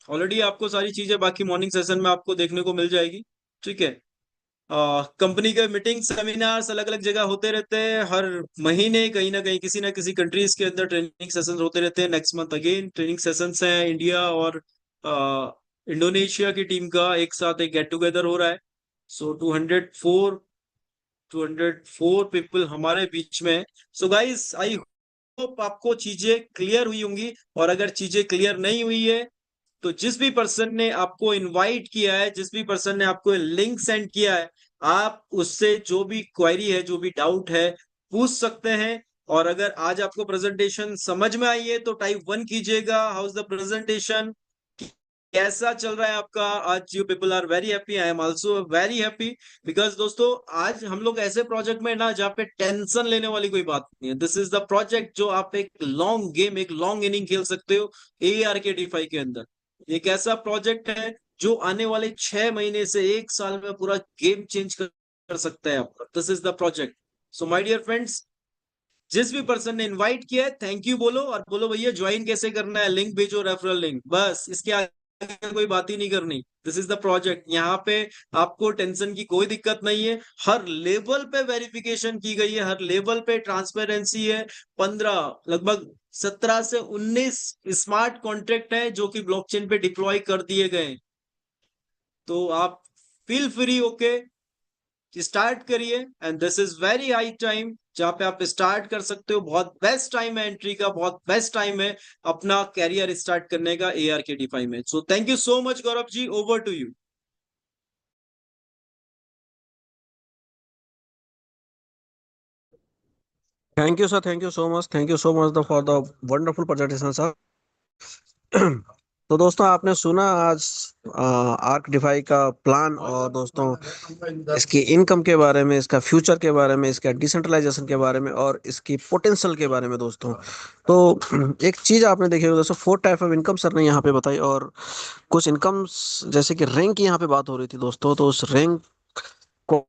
ऑलरेडी आपको सारी चीजें बाकी मॉर्निंग सेशन में आपको देखने को मिल जाएगी। ठीक है, कंपनी के मीटिंग सेमिनार्स अलग अलग जगह होते रहते हैं, हर महीने कहीं ना कहीं किसी ना किसी कंट्रीज के अंदर ट्रेनिंग सेशंस होते रहते हैं। Next month again training sessions हैं, इंडिया और इंडोनेशिया की टीम का एक साथ एक गेट टुगेदर हो रहा है। सो 204 पीपल हमारे बीच में। सो गाइस, आई होप आपको चीजें क्लियर हुई होंगी, और अगर चीजें क्लियर नहीं हुई है तो जिस भी पर्सन ने आपको इनवाइट किया है, जिस भी पर्सन ने आपको लिंक सेंड किया है, आप उससे जो भी क्वेरी है, जो भी डाउट है, पूछ सकते हैं। और अगर आज आपको प्रेजेंटेशन समझ में आई है तो टाइप 1 कीजिएगा, हाउ इज द प्रेजेंटेशन, कैसा चल रहा है आपका। आज you people are very happy, I am also very happy. Because दोस्तों, आज हम लोग ऐसे प्रोजेक्ट में ना जहाँ पे टेंशन लेने वाली कोई बात नहीं है। दिस इज द प्रोजेक्ट जो आप एक लॉन्ग गेम, एक लॉन्ग इनिंग खेल सकते हो एआर के डिफाई के अंदर। एक ऐसा प्रोजेक्ट है जो आने वाले 6 महीने से 1 साल में पूरा गेम चेंज कर सकता है आपका। This is the project. So my dear friends, जिस भी पर्सन ने इनवाइट किया है, थैंक यू बोलो, और बोलो भैया ज्वाइन कैसे करना है, लिंक भेजो, रेफरल लिंक, बस इसके आगे कोई बात ही नहीं करनी। दिस इज द प्रोजेक्ट, यहाँ पे आपको टेंशन की कोई दिक्कत नहीं है। हर लेवल पे वेरिफिकेशन की गई है, हर लेवल पे ट्रांसपेरेंसी है। 15, लगभग 17 से 19 स्मार्ट कॉन्ट्रैक्ट है जो कि ब्लॉकचेन पे डिप्लॉय कर दिए गए। तो आप फील फ्री होके स्टार्ट करिए, and this is very high time जहां पे आप स्टार्ट कर सकते हो। बहुत बेस्ट टाइम है एंट्री का, बहुत बेस्ट टाइम है अपना कैरियर स्टार्ट करने का एआर के डिफाई में। So thank you so much Gaurav ji, over to you. Thank you sir, thank you so much, thank you so much for the wonderful presentation sir. तो दोस्तों, आपने सुना आज आर्क डिफाई का प्लान, और दोस्तों इसकी इनकम के बारे में, इसका फ्यूचर के बारे में, इसका डिसेंट्रलाइजेशन के बारे में, और इसकी पोटेंशियल के बारे में दोस्तों। तो एक चीज आपने देखी होगी दोस्तों, 4 टाइप ऑफ इनकम सर ने यहाँ पे बताई, और कुछ इनकम जैसे कि रैंक की यहाँ पे बात हो रही थी दोस्तों। तो उस रैंक को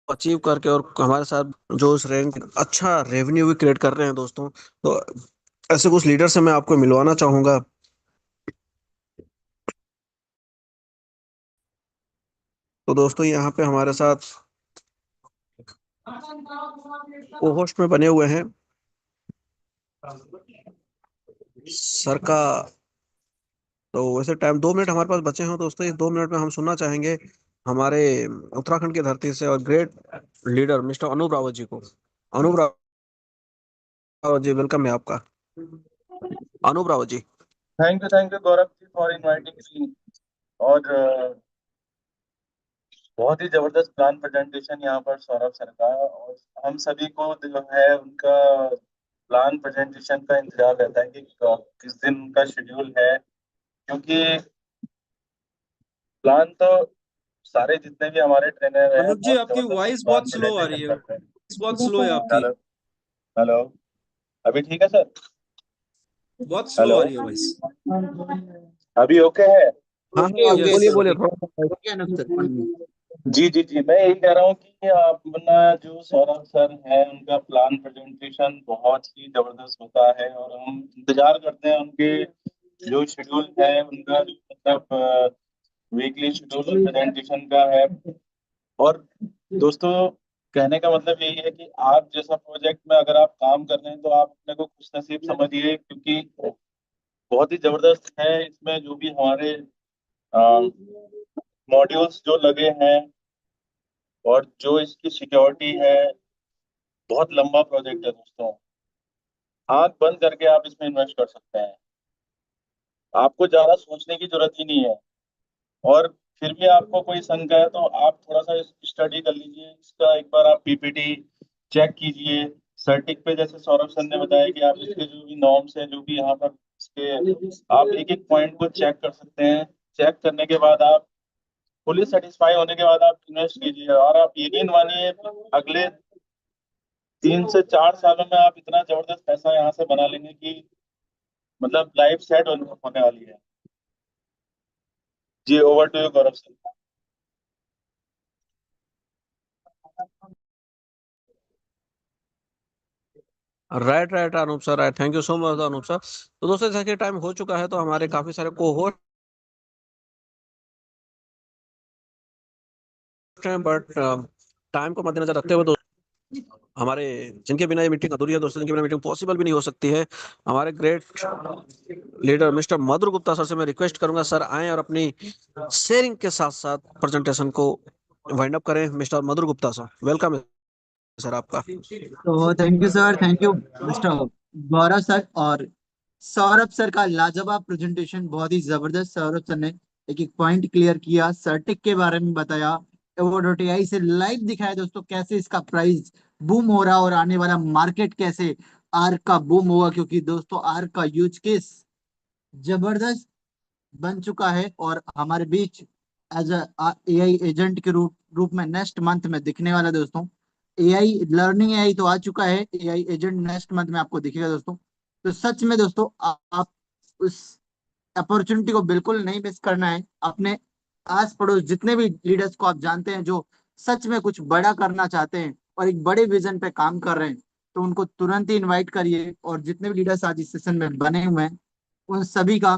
अचीव करके और हमारे साथ जो उस रैंक अच्छा रेवेन्यू भी क्रिएट कर रहे हैं दोस्तों, तो ऐसे कुछ लीडर से मैं आपको मिलवाना चाहूंगा। तो दोस्तों, यहाँ पे हमारे साथ को होस्ट में बने हुए हैं सर का। तो वैसे टाइम 2 मिनट हमारे पास बचे हैं दोस्तों, इस 2 मिनट में हम सुनना चाहेंगे हमारे उत्तराखंड की धरती से और great leader mister Anoop Rawat ji को। अनूप रावत जी, वेलकम है आपका। Anoop Rawat ji. Thank you Gaurav ji for inviting me. और बहुत ही जबरदस्त प्लान प्रेजेंटेशन यहाँ पर सौरभ सर का। और हम सभी को जो है उनका प्लान प्रेजेंटेशन का इंतजार रहता है कि किस दिन उनका शेड्यूल है, क्योंकि प्लान तो सारे जितने भी हमारे ट्रेनर हैं अनुज जी, बहुत आपकी जबरदस्त वॉइस प्लान बहुत स्लो आ रही प्रेजेंटेशन है, करते हैं। वॉइस बहुत स्लो है आपकी। हेलो। हेलो। अभी ठीक है सर? बहुत स्लो हेलो। आ रही है वॉइस। अभी ओके है? हाँ ओके हाँ, ओके यस बोलिए सर, बोलिए ओके। थोड़ा सा। ओके अनुज सर। जी जी जी, मैं यही कह रहा हूँ कि अपना जो सौरभ सर है उनका प्लान प्रेजेंटेशन बहुत ही जबरदस्त होता है, और हम इंतजार करते हैं उनके जो शेड्यूल है उनका, जो मतलब वीकली शेड्यूल प्रेजेंटेशन का है। और दोस्तों, कहने का मतलब यही है कि आप जैसा प्रोजेक्ट में अगर आप काम कर रहे हैं तो आप अपने को खुश नसीब समझिए, क्योंकि बहुत ही जबरदस्त है इसमें जो भी हमारे मॉड्यूल्स जो लगे हैं, और जो इसकी सिक्योरिटी है। बहुत लंबा प्रोजेक्ट है दोस्तों। आंख बंद करके आप इसमें इन्वेस्ट कर सकते हैं, आपको ज्यादा सोचने की जरूरत ही नहीं है। और फिर भी आपको कोई शंका है तो आप थोड़ा सा स्टडी कर लीजिए इसका, एक बार आप पीपीटी चेक कीजिए। सर्टिक पे जैसे सौरभ सर ने बताया कि आप इसके जो भी नॉर्म्स हैं, जो भी यहाँ पर इसके, आप एक एक पॉइंट को चेक कर सकते हैं। चेक करने के बाद आप फुली सेटिस्फाई होने के बाद आप इन्वेस्ट कीजिए, और आप यकीन मानिए अगले 3 से 4 सालों में आप इतना जबरदस्त पैसा यहाँ से बना लेंगे कि मतलब लाइफ सेट होने वाली है। जी, over to you Gaurav sir. Right right Anoop sir, right, thank you so much Anoop sir. तो दोस्तों जैसा कि टाइम हो चुका है, तो हमारे काफी सारे कोहोस्ट हैं, बट टाइम को मद्देनजर रखते हुए हमारे, जिनके बिना ये मीटिंग अधूरी है दोस्तों, जिनके बिना मीटिंग पॉसिबल भी नहीं हो सकती है, हमारे ग्रेट लीडर मिस्टर मधुर गुप्ता सर से मैं रिक्वेस्ट करूंगा, सर आएं और अपनी शेयरिंग के साथ साथ प्रेजेंटेशन को वाइंड अप करें। मिस्टर मधुर गुप्ता सर, वेलकम है सर आपका। तो thank you sir, thank you mister Gaurav sir और सौरभ सर का लाजवाब प्रेजेंटेशन, बहुत ही जबरदस्त। सौरभ सर ने एक एक पॉइंट क्लियर किया, सर्टिक के बारे में बताया, एवोडोटीआई से लाइव दिखाया दोस्तों कैसे इसका प्राइस बूम हो रहा और आने वाला मार्केट कैसे आर्क का बूम होगा, क्योंकि दोस्तों आर्क का यूज केस जबरदस्त बन चुका है और हमारे बीच एज एआई एजेंट के रूप में नेक्स्ट मंथ में दिखने वाला है दोस्तों। एआई लर्निंग एआई तो आ चुका है, एआई एजेंट नेक्स्ट मंथ में आपको दिखेगा दोस्तों। तो सच में दोस्तों आप उस अपॉर्चुनिटी को बिल्कुल नहीं मिस करना है। अपने आस पड़ोस जितने भी लीडर्स को आप जानते हैं जो सच में कुछ बड़ा करना चाहते हैं और एक बड़े विजन पे काम कर रहे हैं, तो उनको तुरंत ही इनवाइट करिए। और जितने भी लीडर्स आज इस सेशन में बने हुए हैं उन सभी का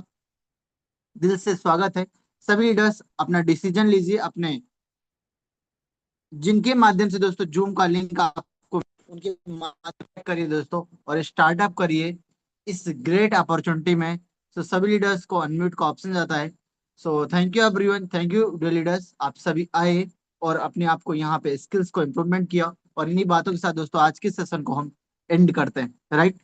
दिल से स्वागत है। सभी लीडर्स अपना डिसीजन लीजिए, अपने जिनके माध्यम से दोस्तों जूम का लिंक आपको, उनके माध्यम करिए दोस्तों और स्टार्टअप करिए इस ग्रेट अपॉर्चुनिटी में। सो सभी लीडर्स को अनम्यूट का ऑप्शन जाता है। So thank you everyone, thank you dear leaders, आप सभी आए और अपने आप को यहाँ पे स्किल्स को इम्प्रूवमेंट किया। और इन्हीं बातों के साथ दोस्तों आज के सेशन को हम एंड करते हैं, राइट।